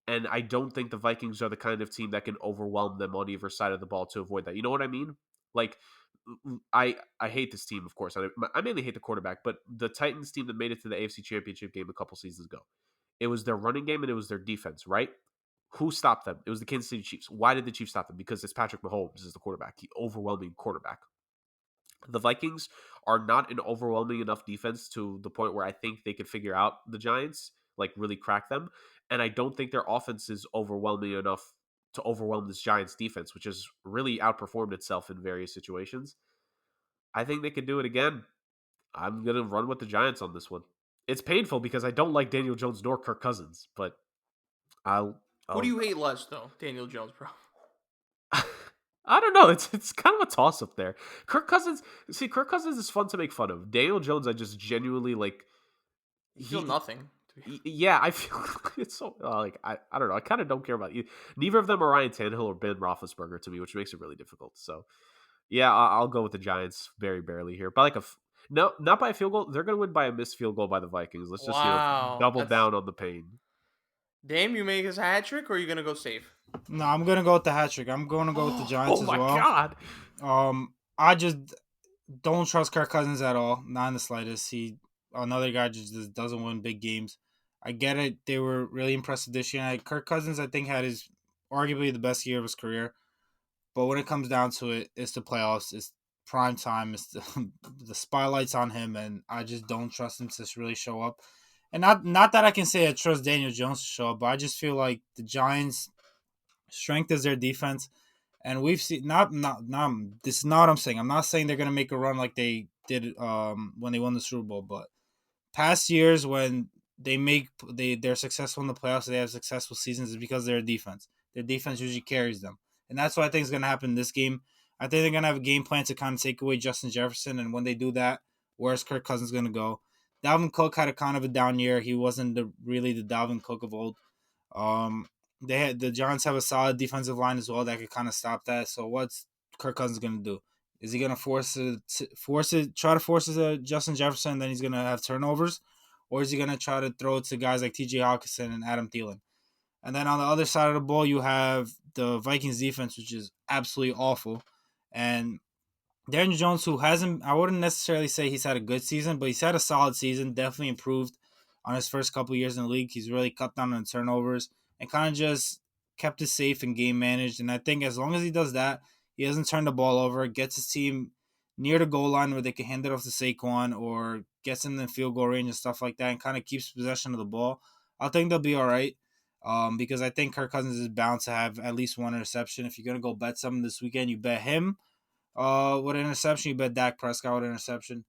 And I don't think the Vikings are the kind of team that can overwhelm them on either side of the ball to avoid that. You know what I mean? Like, I hate this team, of course. I mainly hate the quarterback, but the Titans team that made it to the AFC Championship game a couple seasons ago, it was their running game and it was their defense, right? Who stopped them? It was the Kansas City Chiefs. Why did the Chiefs stop them? Because it's Patrick Mahomes is the quarterback. The overwhelming quarterback. The Vikings are not an overwhelming enough defense to the point where I think they could figure out the Giants, like really crack them. And I don't think their offense is overwhelming enough to overwhelm this Giants defense, which has really outperformed itself in various situations. I think they could do it again. I'm going to run with the Giants on this one. It's painful because I don't like Daniel Jones nor Kirk Cousins, but Who do you hate less, though? Daniel Jones, bro. I don't know. It's kind of a toss up there. Kirk Cousins is fun to make fun of. Daniel Jones, I just genuinely like. You feel nothing Yeah, I feel it's so like I don't know. I kind of don't care about you. Neither of them are Ryan Tannehill or Ben Roethlisberger to me, which makes it really difficult. So yeah, I'll go with the Giants very barely here, by like no, not by a field goal. They're going to win by a missed field goal by the Vikings. Let's just Wow, double that's down on the pain. Dame. You make his hat trick, or are you gonna go safe? No, I'm gonna go with the hat trick. I'm gonna go with the Oh Giants as my well. god! I just don't trust Kirk Cousins at all, not in the slightest. He another guy just doesn't win big games. I get it; they were really impressive this year. Kirk Cousins, I think, had his arguably the best year of his career. But when it comes down to it, it's the playoffs. It's prime time. It's the spotlight's on him, and I just don't trust him to really show up. And not that I can say I trust Daniel Jones to show up, but I just feel like the Giants' strength is their defense, and we've seen not this is not what I'm saying. I'm not saying they're gonna make a run like they did when they won the Super Bowl, but past years when they're successful in the playoffs, they have successful seasons is because of their defense. Their defense usually carries them, and that's what I think is going to happen in this game. I think they're going to have a game plan to kind of take away Justin Jefferson, and when they do that, where's Kirk Cousins going to go? Dalvin Cook had a kind of a down year. He wasn't really the Dalvin Cook of old. Um, the Giants have a solid defensive line as well that could kind of stop that. So what's Kirk Cousins going to do? Is he gonna try to force it to Justin Jefferson, and then he's gonna have turnovers, or is he gonna try to throw it to guys like T.J. Hawkinson and Adam Thielen? And then on the other side of the ball, you have the Vikings defense, which is absolutely awful, and Daniel Jones, who hasn't, I wouldn't necessarily say he's had a good season, but he's had a solid season. Definitely improved on his first couple of years in the league. He's really cut down on turnovers and kind of just kept it safe and game managed. And I think as long as he does that, he doesn't turn the ball over, gets his team near the goal line where they can hand it off to Saquon or gets in the field goal range and stuff like that and kind of keeps possession of the ball, I think they'll be all right. Because I think Kirk Cousins is bound to have at least one interception. If you're going to go bet something this weekend, you bet him with an interception. You bet Dak Prescott with an interception.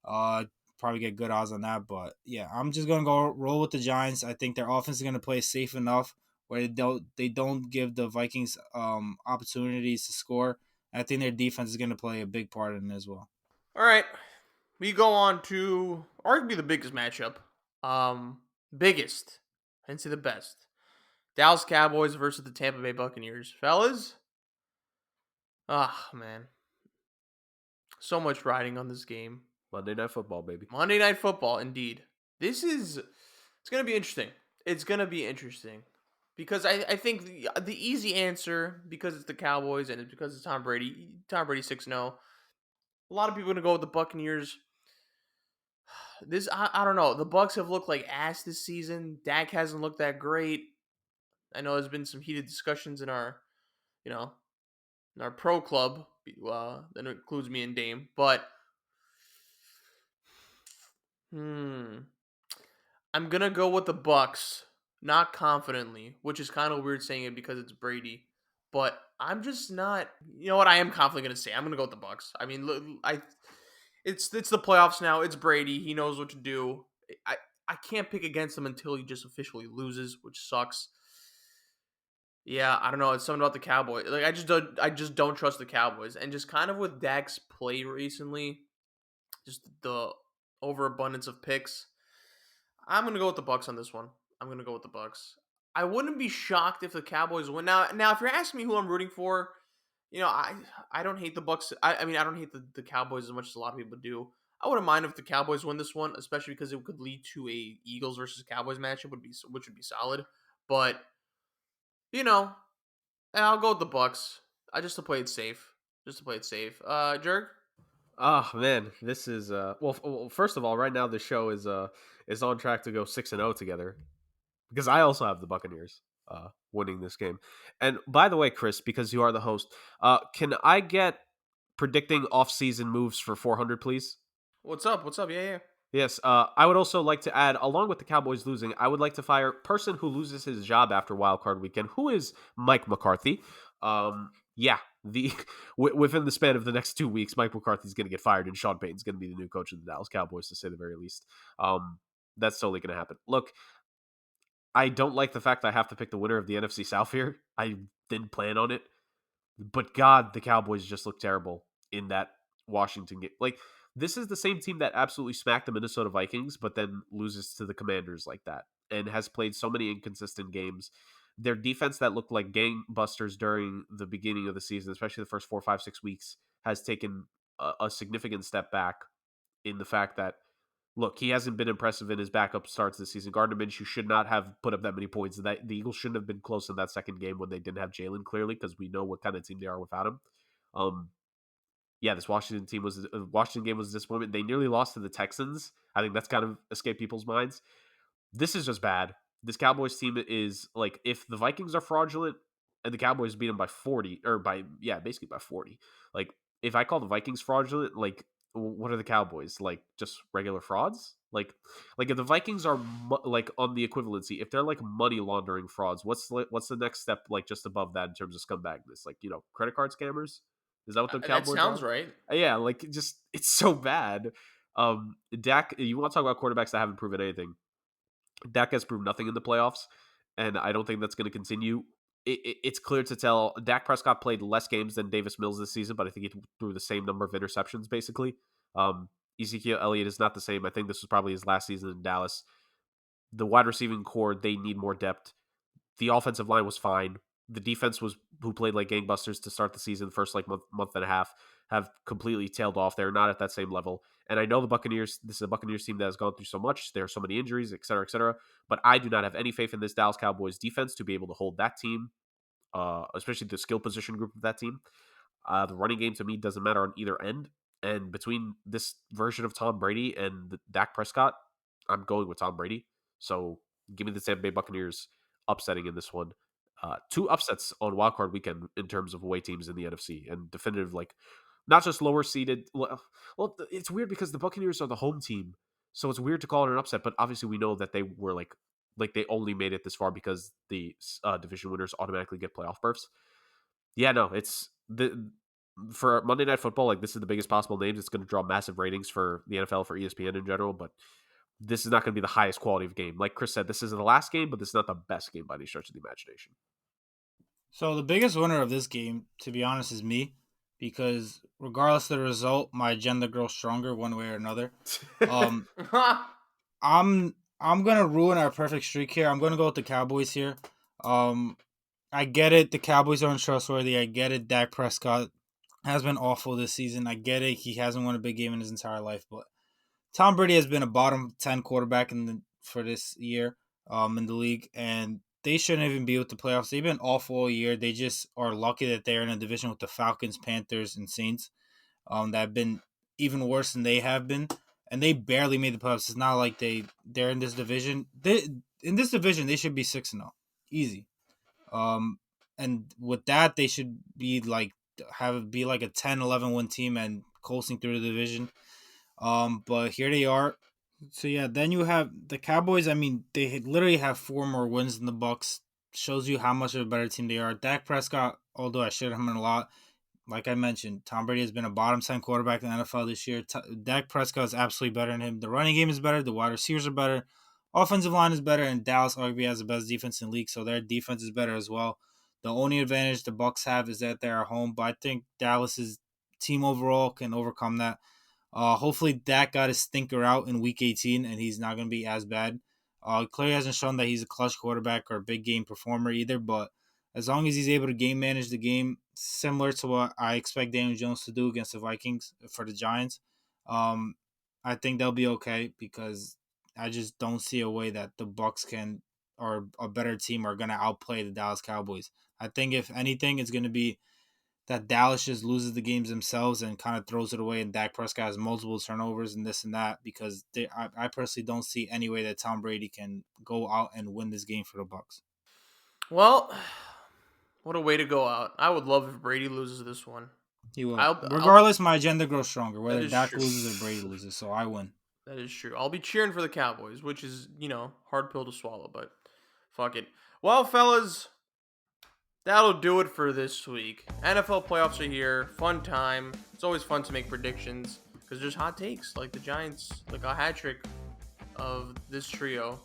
Probably get good odds on that. But yeah, I'm just gonna go roll with the Giants. I think their offense is gonna play safe enough where they don't give the Vikings opportunities to score. I think their defense is gonna play a big part in it as well. All right, we go on to arguably the biggest matchup. Um, biggest, I didn't say the best. Dallas Cowboys versus the Tampa Bay Buccaneers, fellas. Ah, man, so much riding on this game. Monday Night Football, baby. Monday Night Football, indeed. It's gonna be interesting. It's gonna be interesting because I think the easy answer, because it's the Cowboys and it's because it's Tom Brady. Tom Brady 6-0. A lot of people are gonna go with the Buccaneers. I don't know. The Bucks have looked like ass this season. Dak hasn't looked that great. I know there's been some heated discussions in our, you know, in our pro club. That includes me and Dame. But I'm gonna go with the Bucks, not confidently, which is kind of weird saying it because it's Brady. But I'm just not. You know what? I am confidently gonna say I'm gonna go with the Bucks. I mean, it's the playoffs now. It's Brady. He knows what to do. I I can't pick against him until he just officially loses, which sucks. Yeah, I don't know. It's something about the Cowboys. Like I just don't trust the Cowboys, and just kind of with Dak's play recently, just the overabundance of picks. I'm gonna go with the Bucks on this one. I'm gonna go with the Bucks. I wouldn't be shocked if the Cowboys win. Now, if you're asking me who I'm rooting for, I don't hate the Bucks. I mean, I don't hate the Cowboys as much as a lot of people do. I wouldn't mind if the Cowboys win this one, especially because it could lead to a Eagles versus Cowboys matchup, which would be solid. But you know, I'll go with the Bucks. I just to play it safe. Just to play it safe. Jurg? Oh man, this is first of all, right now the show is on track to go 6-0 together because I also have the Buccaneers winning this game. And by the way, Chris, because you are the host, can I get predicting off-season moves for 400, please? What's up? What's up? Yeah, yeah. Yes, I would also like to add, along with the Cowboys losing, I would like to fire person who loses his job after Wild Card Weekend, who is Mike McCarthy. Yeah, the within the span of the next 2 weeks, Mike McCarthy's going to get fired, and Sean Payton's going to be the new coach of the Dallas Cowboys, to say the very least. That's totally going to happen. Look, I don't like the fact that I have to pick the winner of the NFC South here. I didn't plan on it, but God, the Cowboys just look terrible in that Washington game. Like, This is the same team that absolutely smacked the Minnesota Vikings, but then loses to the Commanders like that, and has played so many inconsistent games. Their defense that looked like gangbusters during the beginning of the season, especially the first 4, 5, 6 weeks, has taken a significant step back in the fact that, look, he hasn't been impressive in his backup starts this season. Gardner Minshew should not have put up that many points. That the Eagles shouldn't have been close in that second game when they didn't have Jalen, clearly, because we know what kind of team they are without him. Yeah, this Washington game was a disappointment. They nearly lost to the Texans. I think that's kind of escaped people's minds. This is just bad. This Cowboys team is like, if the Vikings are fraudulent and the Cowboys beat them by 40, or basically by 40. Like, if I call the Vikings fraudulent, like, what are the Cowboys? Like, just regular frauds? Like if the Vikings are like on the equivalency, if they're like money laundering frauds, what's the next step, like, just above that in terms of scumbagness? Like, credit card scammers? Is that what the That Cowboys sounds are? right. Yeah, like, just, it's so bad. Dak, you want to talk about quarterbacks that haven't proven anything? Dak has proved nothing in the playoffs, and I don't think that's going to continue. It's clear to tell Dak Prescott played less games than Davis Mills this season, but I think he threw the same number of interceptions, basically. Ezekiel Elliott is not the same. I think this was probably his last season in Dallas. The wide receiving core, they need more depth. The offensive line was fine. The defense who played like gangbusters to start the season, the first like month and a half, have completely tailed off. They're not at that same level. And I know the Buccaneers, this is a Buccaneers team that has gone through so much. There are so many injuries, et cetera, et cetera. But I do not have any faith in this Dallas Cowboys defense to be able to hold that team, especially the skill position group of that team. The running game to me doesn't matter on either end. And between this version of Tom Brady and the Dak Prescott, I'm going with Tom Brady. So give me the Tampa Bay Buccaneers upsetting in this one. Two upsets on wildcard weekend in terms of away teams in the NFC, and definitive, like, not just lower seeded. Well, it's weird because the Buccaneers are the home team, so it's weird to call it an upset. But obviously, we know that they were like they only made it this far because the division winners automatically get playoff berths. Yeah, no, it's for Monday Night Football. Like, this is the biggest possible names. It's going to draw massive ratings for the NFL, for ESPN in general, but this is not going to be the highest quality of game. Like Chris said, this isn't the last game, but this is not the best game by any stretch of the imagination. So the biggest winner of this game, to be honest, is me, because regardless of the result, my agenda grows stronger one way or another. Um, I'm gonna ruin our perfect streak here. I'm gonna go with the Cowboys here. I get it. The Cowboys are untrustworthy. I get it. Dak Prescott has been awful this season. I get it. He hasn't won a big game in his entire life, but Tom Brady has been a bottom 10 quarterback for this year in the league, and they shouldn't even be with the playoffs. They've been awful all year. They just are lucky that they're in a division with the Falcons, Panthers, and Saints that have been even worse than they have been, and they barely made the playoffs. It's not like they're in this division. In this division, they should be 6-0, easy. And with that, they should be like a 10-11 win team and coasting through the division. But here they are. So yeah, then you have the Cowboys. I mean, they literally have 4 more wins than the Bucks. Shows you how much of a better team they are. Dak Prescott, although I shit him a lot, like I mentioned, Tom Brady has been a bottom 10 quarterback in the NFL this year. Dak Prescott is absolutely better than him. The running game is better. The wide receivers are better. Offensive line is better, and Dallas arguably has the best defense in the league, so their defense is better as well. The only advantage the Bucks have is that they're at home, but I think Dallas's team overall can overcome that. Hopefully Dak got his stinker out in Week 18, and he's not going to be as bad. Clearly hasn't shown that he's a clutch quarterback or a big game performer either, but as long as he's able to game manage the game, similar to what I expect Daniel Jones to do against the Vikings for the Giants, I think they'll be okay, because I just don't see a way that the Bucks can, or a better team, are going to outplay the Dallas Cowboys. I think if anything, it's going to be that Dallas just loses the games themselves and kind of throws it away, and Dak Prescott has multiple turnovers and this and that, because I personally don't see any way that Tom Brady can go out and win this game for the Bucks. Well, what a way to go out. I would love if Brady loses this one. He will. Regardless, my agenda grows stronger, That whether is Dak true. loses or Brady loses, so I win. That is true. I'll be cheering for the Cowboys, which is, hard pill to swallow, but fuck it. Well, fellas, that'll do it for this week. NFL playoffs are here. Fun time. It's always fun to make predictions because there's hot takes, like the Giants, like a hat trick of this trio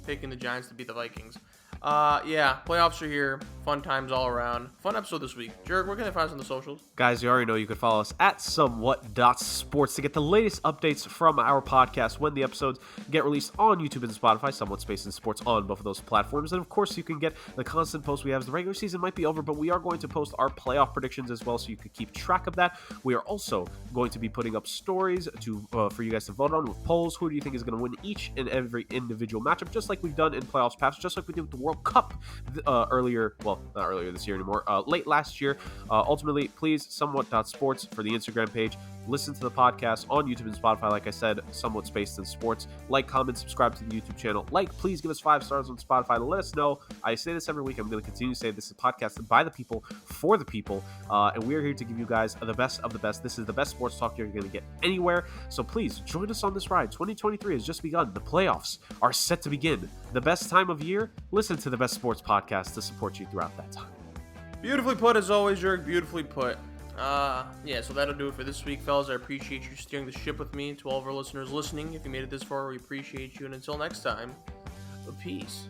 picking the Giants to beat the Vikings. Yeah, playoffs are here. Fun times all around. Fun episode this week. Jurg, where can they find us on the socials? Guys, you already know you can follow us at somewhat.sports to get the latest updates from our podcast when the episodes get released on YouTube and Spotify, Somewhat Space and Sports on both of those platforms. And of course, you can get the constant posts we have as the regular season might be over, but we are going to post our playoff predictions as well, so you can keep track of that. We are also going to be putting up stories for you guys to vote on with polls. Who do you think is going to win each and every individual matchup, just like we've done in playoffs past, just like we did with the World Cup earlier, well, not earlier this year anymore, late last year. Ultimately, please, somewhat.sports for the Instagram page. Listen to the podcast on YouTube and Spotify. Like I said, Somewhat Spaced in Sports. Like, comment, subscribe to the YouTube channel. Please give us 5 stars on Spotify. Let us know. I say this every week. I'm going to continue to say this is a podcast by the people, for the people. And we're here to give you guys the best of the best. This is the best sports talk you're going to get anywhere. So please, join us on this ride. 2023 has just begun. The playoffs are set to begin. The best time of year? Listen to the best sports podcast to support you throughout that time. Beautifully put, as always, Jurg. Beautifully put. Yeah, so that'll do it for this week, fellas. I appreciate you steering the ship with me. To all of our listeners listening, if you made it this far, we appreciate you. And until next time, peace.